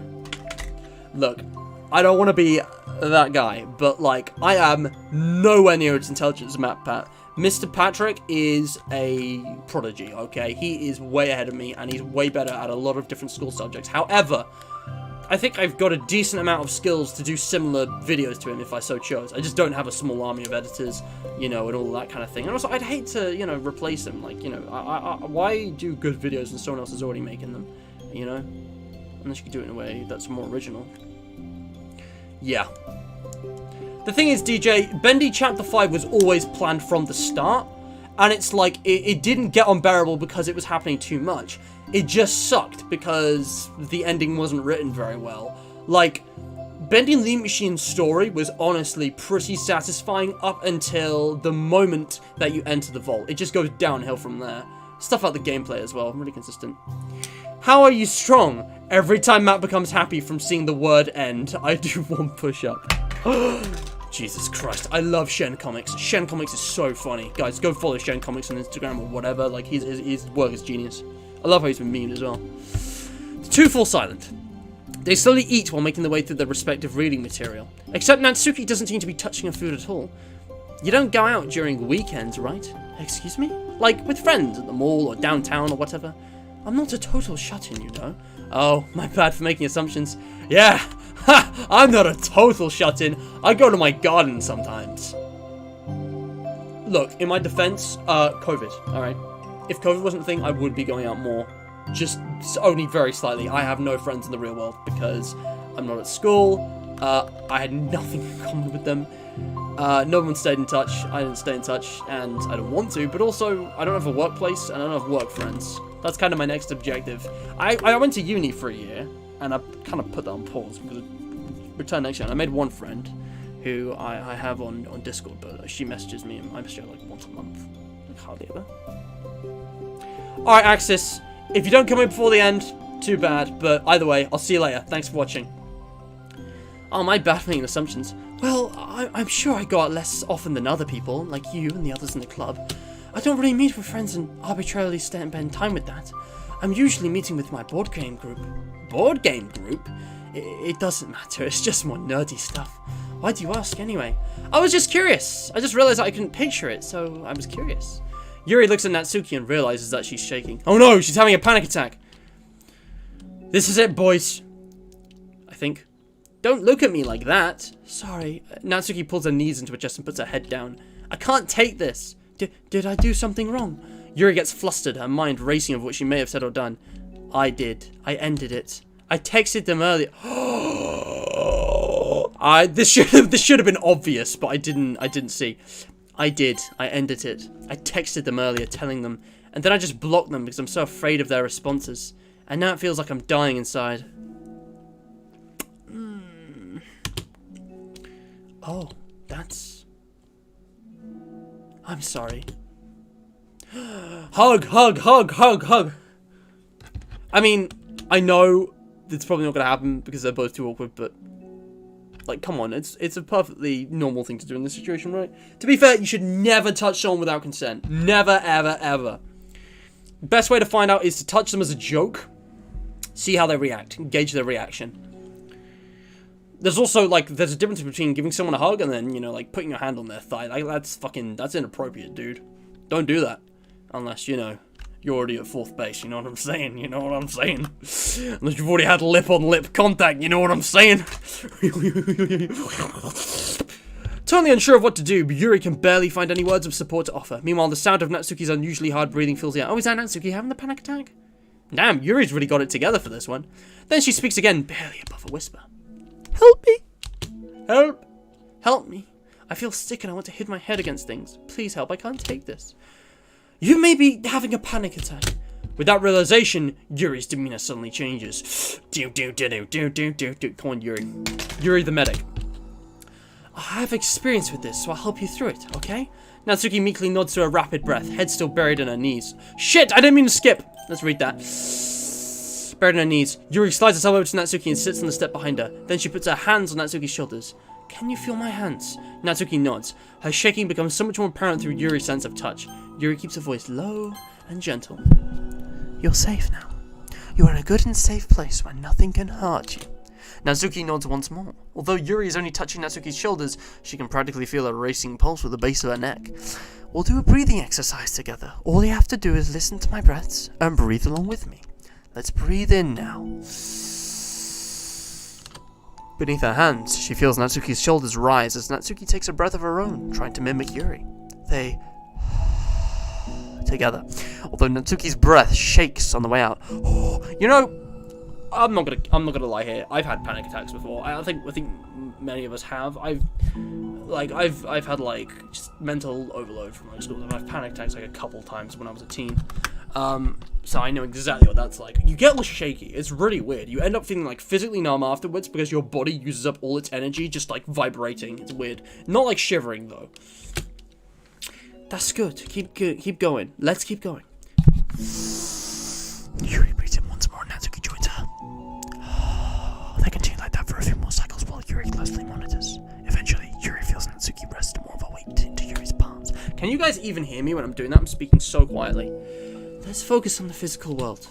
A: Look, I don't want to be that guy, but, like, I am nowhere near as intelligent as Matt Pat. Mr. Patrick is a prodigy, okay? He is way ahead of me, and he's way better at a lot of different school subjects. However, I think I've got a decent amount of skills to do similar videos to him if I so chose. I just don't have a small army of editors, you know, and all that kind of thing. And also, I'd hate to, you know, replace him. Like, you know, why do good videos when someone else is already making them, you know? Unless you can do it in a way that's more original. Yeah. The thing is, DJ, Bendy Chapter 5 was always planned from the start, and it's like, it didn't get unbearable because it was happening too much. It just sucked because the ending wasn't written very well. Like, Bendy and the Machine's story was honestly pretty satisfying up until the moment that you enter the vault. It just goes downhill from there. Stuff like the gameplay as well, really consistent. How are you strong? Every time Matt becomes happy from seeing the word end, I do one push-up. Jesus Christ, I love Shen Comics. Shen Comics is so funny. Guys, go follow Shen Comics on Instagram or whatever. Like, his work is genius. I love how he's been memed as well. The two fall silent. They slowly eat while making their way through their respective reading material. Except Natsuki doesn't seem to be touching her food at all. You don't go out during weekends, right? Excuse me? Like, with friends at the mall or downtown or whatever. I'm not a total shut-in, you know. Oh, my bad for making assumptions. Yeah, ha! I'm not a total shut-in. I go to my garden sometimes. Look, in my defense, COVID, alright? If COVID wasn't a thing, I would be going out more. Just only very slightly. I have no friends in the real world because I'm not at school. I had nothing in common with them. No one stayed in touch. I didn't stay in touch, and I don't want to. But also, I don't have a workplace, and I don't have work friends. That's kind of my next objective. I went to uni for a year, and I kind of put that on pause because I returned next year. And I made one friend who I have on Discord, but she messages me, and I message her like once a month. Like hardly ever. Alright, Axis. If you don't come in before the end, too bad. But either way, I'll see you later. Thanks for watching. Oh, my bad for making assumptions. Well, I'm sure I go out less often than other people, like you and the others in the club. I don't really meet with friends and arbitrarily spend time with that. I'm usually meeting with my board game group. Board game group? It doesn't matter, it's just more nerdy stuff. Why do you ask anyway? I was just curious. I just realized I couldn't picture it, so I was curious. Yuri looks at Natsuki and realizes that she's shaking. Oh no, she's having a panic attack. This is it, boys. I think. Don't look at me like that. Sorry. Natsuki pulls her knees into her chest and puts her head down. I can't take this. Did I do something wrong? Yuri gets flustered, her mind racing of what she may have said or done. I did. I ended it. I texted them earlier. This should have been obvious, but I didn't see. I did. I ended it. I texted them earlier telling them, and then I just blocked them because I'm so afraid of their responses. And now it feels like I'm dying inside. Oh, that's... I'm sorry. Hug, hug, hug, hug, hug. I mean, I know it's probably not going to happen because they're both too awkward, but... Like, come on, it's a perfectly normal thing to do in this situation, right? To be fair, you should never touch someone without consent. Never, ever, ever. Best way to find out is to touch them as a joke. See how they react. Engage their reaction. There's also, like, there's a difference between giving someone a hug and then, you know, like, putting your hand on their thigh. Like, that's inappropriate, dude. Don't do that. Unless, you know, you're already at fourth base, you know what I'm saying? You know what I'm saying? Unless you've already had lip-on-lip contact, you know what I'm saying? Totally unsure of what to do, but Yuri can barely find any words of support to offer. Meanwhile, the sound of Natsuki's unusually hard breathing fills the air. Oh, is that Natsuki having the panic attack? Damn, Yuri's really got it together for this one. Then she speaks again, barely above a whisper. Help me! Help! Help me. I feel sick and I want to hit my head against things. Please help, I can't take this. You may be having a panic attack. With that realization, Yuri's demeanor suddenly changes. Come on, Yuri. Yuri the medic. I have experience with this, so I'll help you through it, okay? Natsuki meekly nods to a rapid breath, head still buried in her knees. Shit, I didn't mean to skip. Let's read that. Buried in her knees, Yuri slides herself over to Natsuki and sits on the step behind her. Then she puts her hands on Natsuki's shoulders. Can you feel my hands? Natsuki nods. Her shaking becomes so much more apparent through Yuri's sense of touch. Yuri keeps her voice low and gentle. You're safe now. You're in a good and safe place where nothing can hurt you. Natsuki nods once more. Although Yuri is only touching Natsuki's shoulders, she can practically feel a racing pulse with the base of her neck. We'll do a breathing exercise together. All you have to do is listen to my breaths and breathe along with me. Let's breathe in now. Beneath her hands, she feels Natsuki's shoulders rise as Natsuki takes a breath of her own, trying to mimic Yuri. They together. Although Natsuki's breath shakes on the way out. You know, I'm not gonna lie here. I've had panic attacks before. I think many of us have. I've had like just mental overload from like school. I've had panic attacks like a couple times when I was a teen. So I know exactly what that's like. You get all shaky. It's really weird. You end up feeling like physically numb afterwards because your body uses up all its energy just like vibrating. It's weird. Not like shivering though. That's good. Keep going. Let's keep going. Yuri breathes in once more and Natsuki joins her. They continue like that for a few more cycles while Yuri closely monitors. Eventually, Yuri feels Natsuki press more of a weight into Yuri's palms. Can you guys even hear me when I'm doing that? I'm speaking so quietly. Let's focus on the physical world.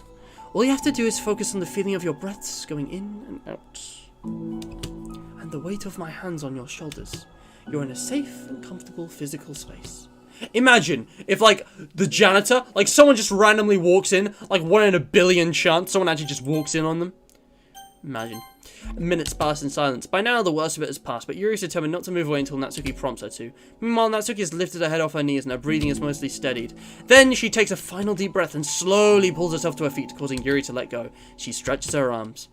A: All you have to do is focus on the feeling of your breaths going in and out. And the weight of my hands on your shoulders. You're in a safe and comfortable physical space. Imagine if, like, the janitor, like, someone just randomly walks in, like, 1 in a billion chance, someone actually just walks in on them. Imagine. Minutes pass in silence. By now, the worst of it has passed, but Yuri is determined not to move away until Natsuki prompts her to. Meanwhile, Natsuki has lifted her head off her knees and her breathing is mostly steadied. Then, she takes a final deep breath and slowly pulls herself to her feet, causing Yuri to let go. She stretches her arms.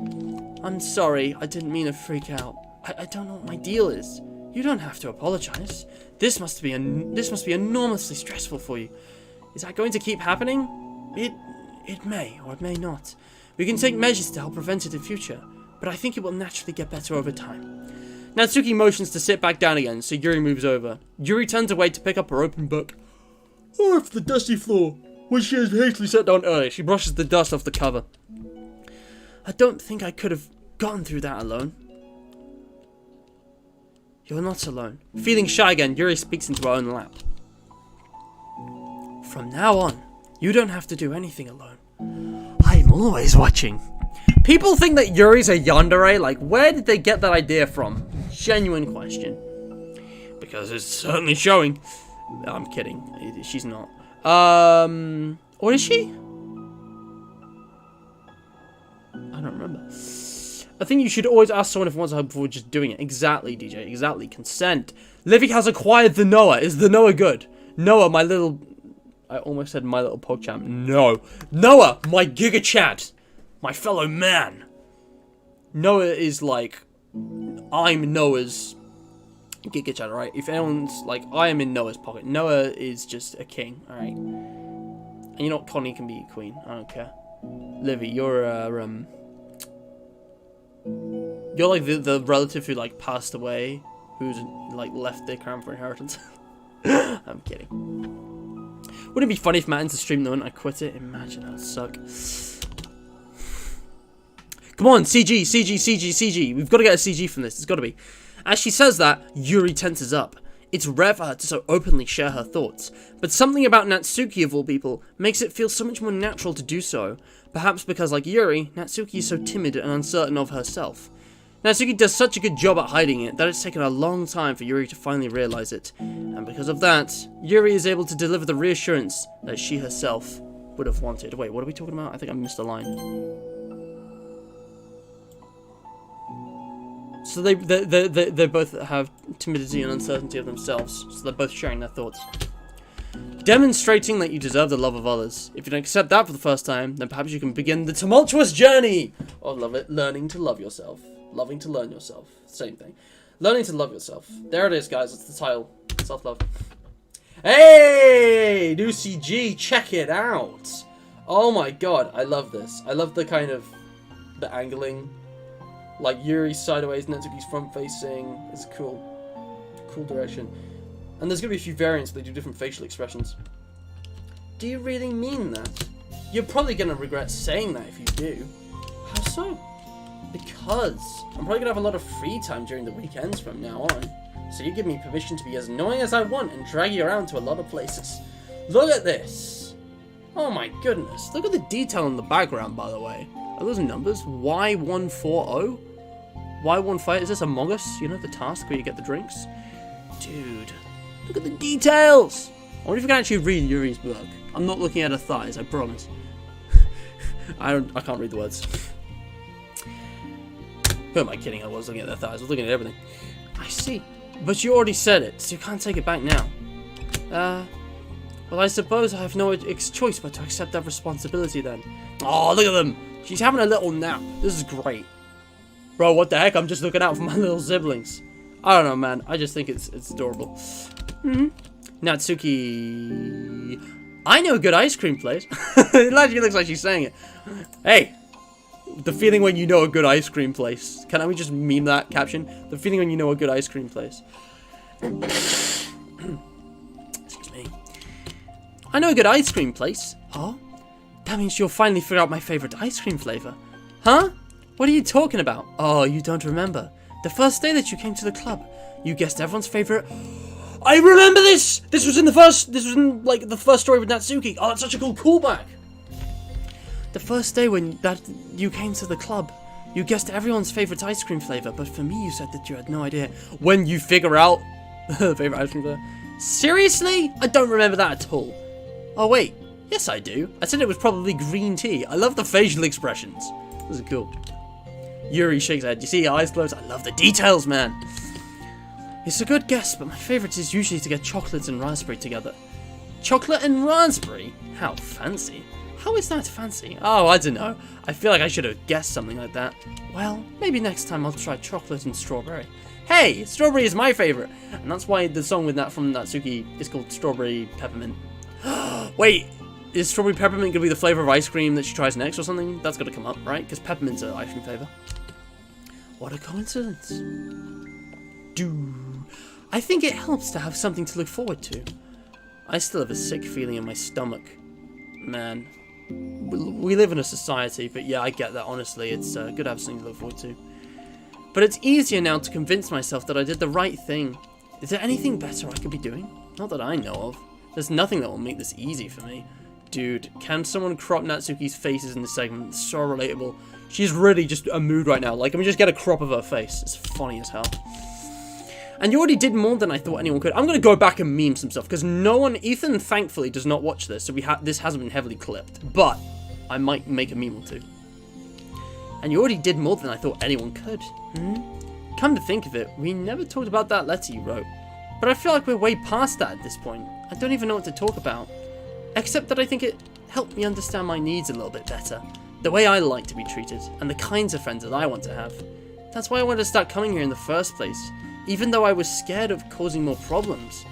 A: I'm sorry, I didn't mean to freak out. I don't know what my deal is. You don't have to apologize. This must be enormously stressful for you. Is that going to keep happening? It may, or it may not. We can take measures to help prevent it in future, but I think it will naturally get better over time. Natsuki motions to sit back down again, so Yuri moves over. Yuri turns away to pick up her open book. Oh, it's the dusty floor, which she has hastily set down earlier. She brushes the dust off the cover. I don't think I could have gotten through that alone. You're not alone. Feeling shy again, Yuri speaks into her own lap. From now on, you don't have to do anything alone. I'm always watching. People think that Yuri's a yandere. Like, where did they get that idea from? Genuine question. Because it's certainly showing. I'm kidding. She's not. Or is she? I don't remember. I think you should always ask someone if wants help before just doing it. Exactly, DJ. Exactly. Consent. Livy has acquired the Noah. Is the Noah good? Noah, my little... I almost said my little PogChamp. No. Noah, my Giga Chad. My fellow man. Noah is like... I'm Noah's Giga Chad, alright? If anyone's like... I am in Noah's pocket. Noah is just a king, alright? And you know what? Connie can be a queen. I don't care. Livy, you're You're like the relative who like passed away, who's like left their crown for inheritance. I'm kidding. Wouldn't it be funny if Matt ends the stream though and I quit it? Imagine that'd suck. Come on, CG, CG, CG, CG. We've got to get a CG from this. It's got to be. As she says that, Yuri tenses up. It's rare for her to so openly share her thoughts, but something about Natsuki of all people makes it feel so much more natural to do so. Perhaps because, like Yuri, Natsuki is so timid and uncertain of herself. Natsuki does such a good job at hiding it that it's taken a long time for Yuri to finally realize it. And because of that, Yuri is able to deliver the reassurance that she herself would have wanted. Wait, what are we talking about? I think I missed a line. So they both have timidity and uncertainty of themselves. So they're both sharing their thoughts. Demonstrating that you deserve the love of others. If you don't accept that for the first time, then perhaps you can begin the tumultuous journey of learning to love yourself. Loving to learn yourself. Same thing. Learning to love yourself. There it is, guys. It's the title. Self-love. Hey! New CG. Check it out. Oh my god. I love this. I love the kind of... the angling. Like Yuri's sideways, Netsuki's front-facing. It's cool. Cool direction. And there's going to be a few variants that do different facial expressions. Do you really mean that? You're probably going to regret saying that if you do. How so? Because I'm probably going to have a lot of free time during the weekends from now on. So you give me permission to be as annoying as I want and drag you around to a lot of places. Look at this. Oh my goodness. Look at the detail in the background, by the way. Are those numbers? Y140? Y15? Is this Among Us? You know, the task where you get the drinks? Dude. Look at the details! I wonder if you can actually read Yuri's book. I'm not looking at her thighs, I promise. I can't read the words. Who am I kidding? I was looking at their thighs. I was looking at everything. I see. But you already said it, so you can't take it back now. Well, I suppose I have no choice but to accept that responsibility then. Oh, look at them! She's having a little nap. This is great. Bro, what the heck? I'm just looking out for my little siblings. I don't know, man. I just think it's adorable. Natsuki. I know a good ice cream place. It actually looks like she's saying it. Hey, the feeling when you know a good ice cream place. Can we just meme that caption? The feeling when you know a good ice cream place. Excuse me. I know a good ice cream place. Oh, that means you'll finally figure out my favorite ice cream flavor. Huh? What are you talking about? Oh, you don't remember. The first day that you came to the club, you guessed everyone's favorite. I remember this! This was in the first story with Natsuki. Oh, that's such a cool callback. The first day when you came to the club, you guessed everyone's favorite ice cream flavor, but for me you said that you had no idea when you figure out the favorite ice cream flavor. Seriously? I don't remember that at all. Oh wait, yes I do. I said it was probably green tea. I love the facial expressions. This is cool. Yuri shakes her head. You see her eyes closed? I love the details, man. It's a good guess, but my favourite is usually to get chocolate and raspberry together. Chocolate and raspberry? How fancy. How is that fancy? Oh, I don't know. I feel like I should have guessed something like that. Well, maybe next time I'll try chocolate and strawberry. Hey, strawberry is my favourite. And that's why the song with that from Natsuki is called Strawberry Peppermint. Wait, is strawberry peppermint going to be the flavour of ice cream that she tries next or something? That's got to come up, right? Because peppermint's an ice cream flavour. What a coincidence. I think it helps to have something to look forward to. I still have a sick feeling in my stomach. Man. We live in a society, but yeah, I get that, honestly. It's good to have something to look forward to. But it's easier now to convince myself that I did the right thing. Is there anything better I could be doing? Not that I know of. There's nothing that will make this easy for me. Dude, can someone crop Natsuki's faces in this segment? It's so relatable. She's really just a mood right now. Like, let me just get a crop of her face. It's funny as hell. And you already did more than I thought anyone could. I'm going to go back and meme some stuff, because no one... Ethan, thankfully, does not watch this, so this hasn't been heavily clipped. But I might make a meme or two. And you already did more than I thought anyone could. Come to think of it, we never talked about that letter you wrote. But I feel like we're way past that at this point. I don't even know what to talk about. Except that I think it helped me understand my needs a little bit better. The way I like to be treated, and the kinds of friends that I want to have. That's why I wanted to start coming here in the first place. Even though I was scared of causing more problems.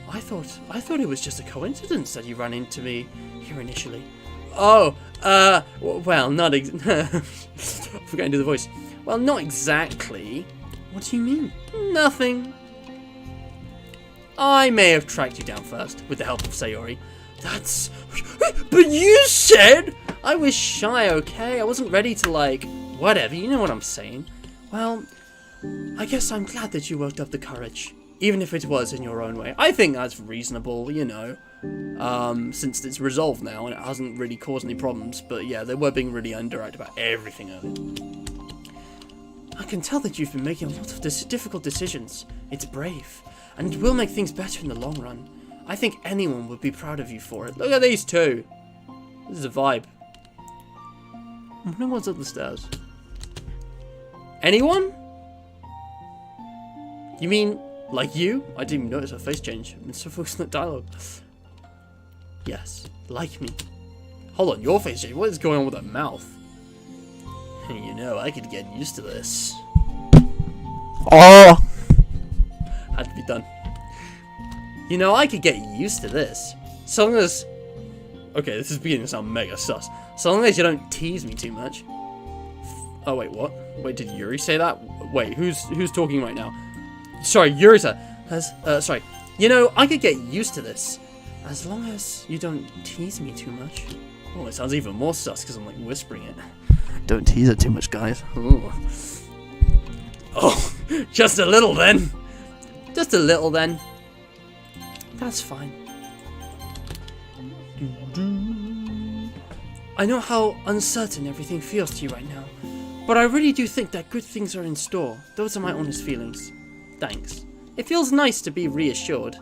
A: I thought it was just a coincidence that you ran into me here initially. Oh, well, not forgetting to do the voice. Well, not exactly. What do you mean? Nothing. I may have tracked you down first, with the help of Sayori. That's... But you said... I was shy, okay? I wasn't ready to, like... Whatever, you know what I'm saying. Well, I guess I'm glad that you worked up the courage. Even if it was in your own way. I think that's reasonable, you know. Since it's resolved now and it hasn't really caused any problems. But yeah, they were being really indirect about everything earlier. I can tell that you've been making a lot of difficult decisions. It's brave. And it will make things better in the long run. I think anyone would be proud of you for it. Look at these two. This is a vibe. No one's up the stairs. Anyone? You mean, like you? I didn't even notice her face change. I've been so focused on the dialogue. Yes, like me. Hold on, your face change? What is going on with her mouth? You know, I could get used to this. Oh! Had to be done. You know, I could get used to this. So long as... Okay, this is beginning to sound mega sus. So long as you don't tease me too much. Oh, wait, what? Wait, did Yuri say that? Wait, who's talking right now? Sorry, Yuri said... sorry. You know, I could get used to this. As long as you don't tease me too much. Oh, it sounds even more sus because I'm, like, whispering it. Don't tease it too much, guys. Ooh. Oh, just a little then. Just a little then. That's fine. I know how uncertain everything feels to you right now, but I really do think that good things are in store. Those are my honest feelings. Thanks. It feels nice to be reassured.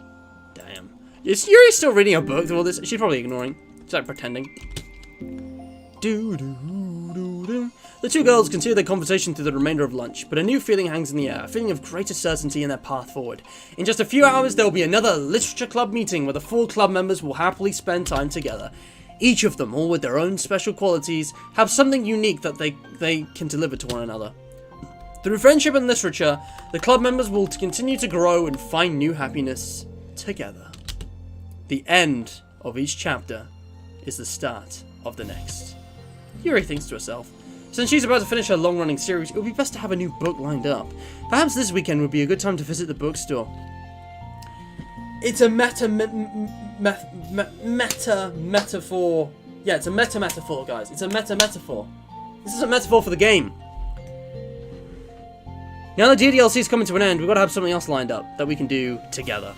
A: Damn. Is Yuri still reading a book through all this? She's probably ignoring. She's like pretending. The two girls continue their conversation through the remainder of lunch, but a new feeling hangs in the air, a feeling of greater certainty in their path forward. In just a few hours, there will be another literature club meeting where the 4 club members will happily spend time together. Each of them, all with their own special qualities, have something unique that they can deliver to one another. Through friendship and literature, the club members will continue to grow and find new happiness together. The end of each chapter is the start of the next. Yuri thinks to herself. Since she's about to finish her long-running series, it would be best to have a new book lined up. Perhaps this weekend would be a good time to visit the bookstore. It's a metaphor. Yeah, it's a metaphor, guys. It's a metaphor. This is a metaphor for the game. Now the DDLC is coming to an end, we've got to have something else lined up that we can do together.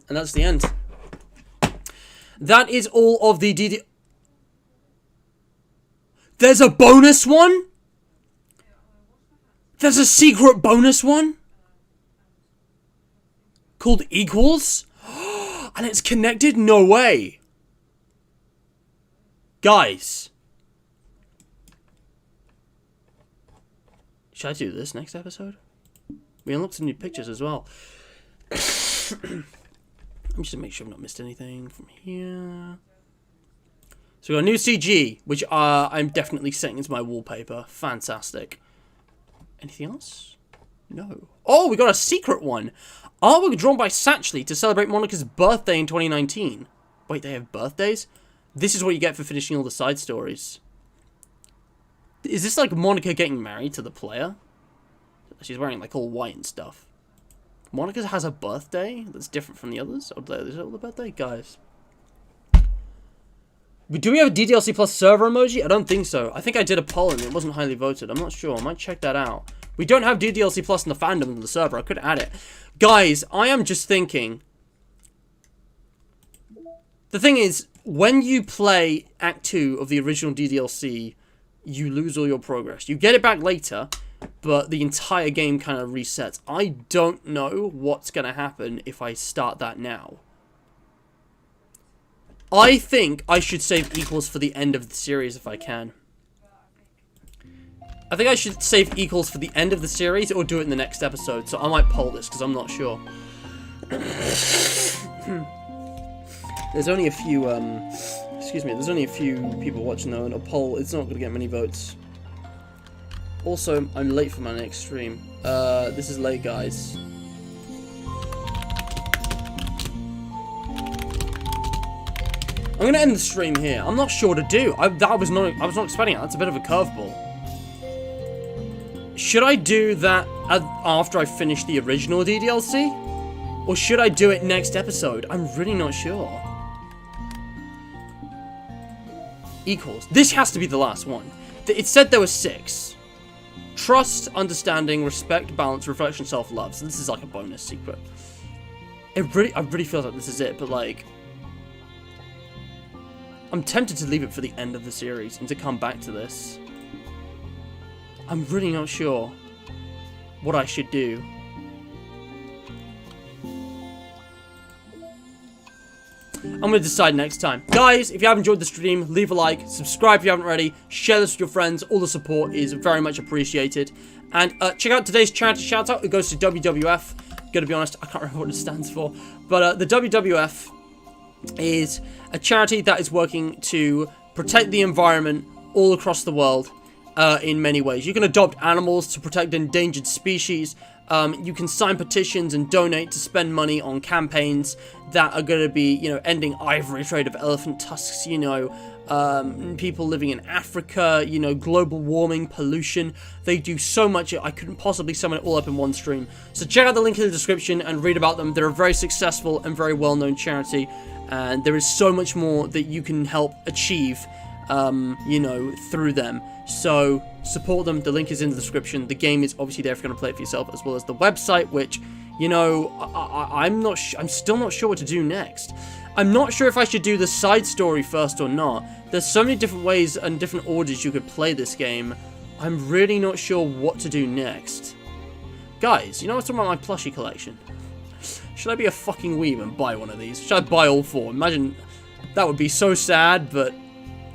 A: And that's the end. That is all of the DD... There's a bonus one? There's a secret bonus one? Called Equals? And it's connected? No way. Guys. Should I do this next episode? We unlocked some new pictures as well. I'm just to make sure I've not missed anything from here. So we got a new CG, which I'm definitely setting as my wallpaper. Fantastic. Anything else? No. Oh, we got a secret one. Artwork drawn by Satchley to celebrate Monica's birthday in 2019. Wait, they have birthdays? This is what you get for finishing all the side stories. Is this like Monica getting married to the player? She's wearing like all white and stuff. Monica has a birthday that's different from the others? Is it all the birthday? Guys. Do we have a DDLC Plus server emoji? I don't think so. I think I did a poll and it wasn't highly voted. I'm not sure. I might check that out. We don't have DDLC Plus in the fandom of the server. I could add it. Guys, I am just thinking. The thing is, when you play Act 2 of the original DDLC, you lose all your progress. You get it back later, but the entire game kind of resets. I don't know what's going to happen if I start that now. I think I should save Equals for the end of the series if I can. I think I should save Equals for the end of the series or do it in the next episode. So I might poll this because I'm not sure. There's only a few, excuse me, there's only a few people watching though, and a poll, it's not going to get many votes. Also, I'm late for my next stream. This is late, guys. I'm going to end the stream here. I'm not sure what to do. I was not expecting it. That's a bit of a curveball. Should I do that after I finish the original DDLC? Or should I do it next episode? I'm really not sure. Equals. This has to be the last one. It said there were 6. Trust, understanding, respect, balance, reflection, self-love. So this is like a bonus secret. I really feel like this is it, but like... I'm tempted to leave it for the end of the series and to come back to this. I'm really not sure what I should do. I'm going to decide next time. Guys, if you have enjoyed the stream, leave a like, subscribe if you haven't already, share this with your friends. All the support is very much appreciated. And check out today's charity shout-out. It goes to WWF. Gotta be honest, I can't remember what it stands for. But the WWF is a charity that is working to protect the environment all across the world in many ways. You can adopt animals to protect endangered species. You can sign petitions and donate to spend money on campaigns that are going to be, you know, ending ivory trade of elephant tusks, you know, people living in Africa, you know, global warming, pollution. They do so much, I couldn't possibly sum it all up in one stream. So check out the link in the description and read about them. They're a very successful and very well-known charity, and there is so much more that you can help achieve, you know, through them. So support them. The link is in the description. The game is obviously there if you're going to play it for yourself, as well as the website, which, you know, I'm still not sure what to do next. I'm not sure if I should do the side story first or not. There's so many different ways and different orders you could play this game. I'm really not sure what to do next. Guys, you know what's about my plushie collection? Should I be a fucking weeb and buy one of these? Should I buy all 4? Imagine, that would be so sad, but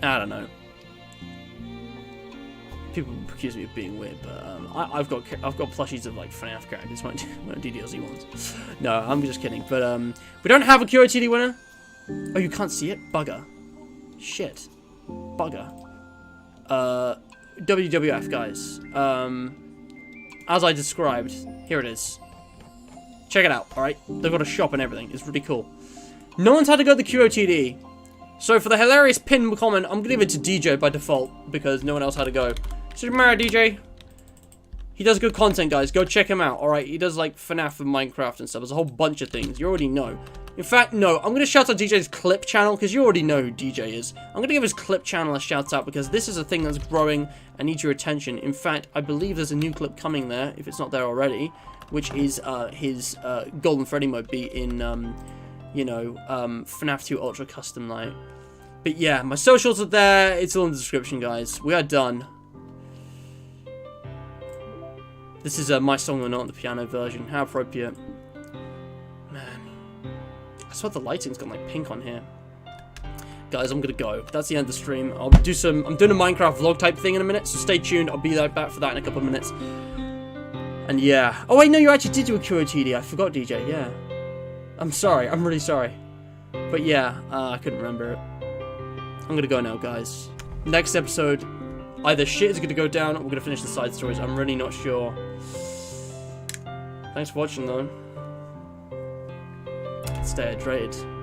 A: I don't know. People accuse me of being weird, but I've got plushies of like FNAF characters, my DDLC ones. No, I'm just kidding. But we don't have a QOTD winner. Oh, you can't see it? Bugger. Shit. Bugger. WWF, guys. As I described, here it is. Check it out, alright? They've got a shop and everything. It's really cool. No one's had to go to the QOTD. So for the hilarious pin comment, I'm gonna give it to DJ by default, because no one else had to go. Super Mario DJ. He does good content, guys. Go check him out, alright? He does, like, FNAF and Minecraft and stuff. There's a whole bunch of things. You already know. In fact, no. I'm going to shout out DJ's clip channel, because you already know who DJ is. I'm going to give his clip channel a shout out, because this is a thing that's growing and needs your attention. In fact, I believe there's a new clip coming there, if it's not there already, which is his Golden Freddy mode beat in, you know, FNAF 2 Ultra Custom Night. But yeah, my socials are there. It's all in the description, guys. We are done. This is My Song or Not, the piano version. How appropriate. Man. I swear the lighting's got like pink on here. Guys, I'm gonna go. That's the end of the stream. I'm doing a Minecraft vlog type thing in a minute, so stay tuned. I'll be right back for that in a couple of minutes. And yeah. Oh wait, no, you actually did do a QOTD. I forgot, DJ, yeah. I'm sorry. I'm really sorry. But yeah, I couldn't remember it. I'm gonna go now, guys. Next episode, either shit is gonna go down or we're gonna finish the side stories. I'm really not sure. Thanks for watching, though. Stay hydrated.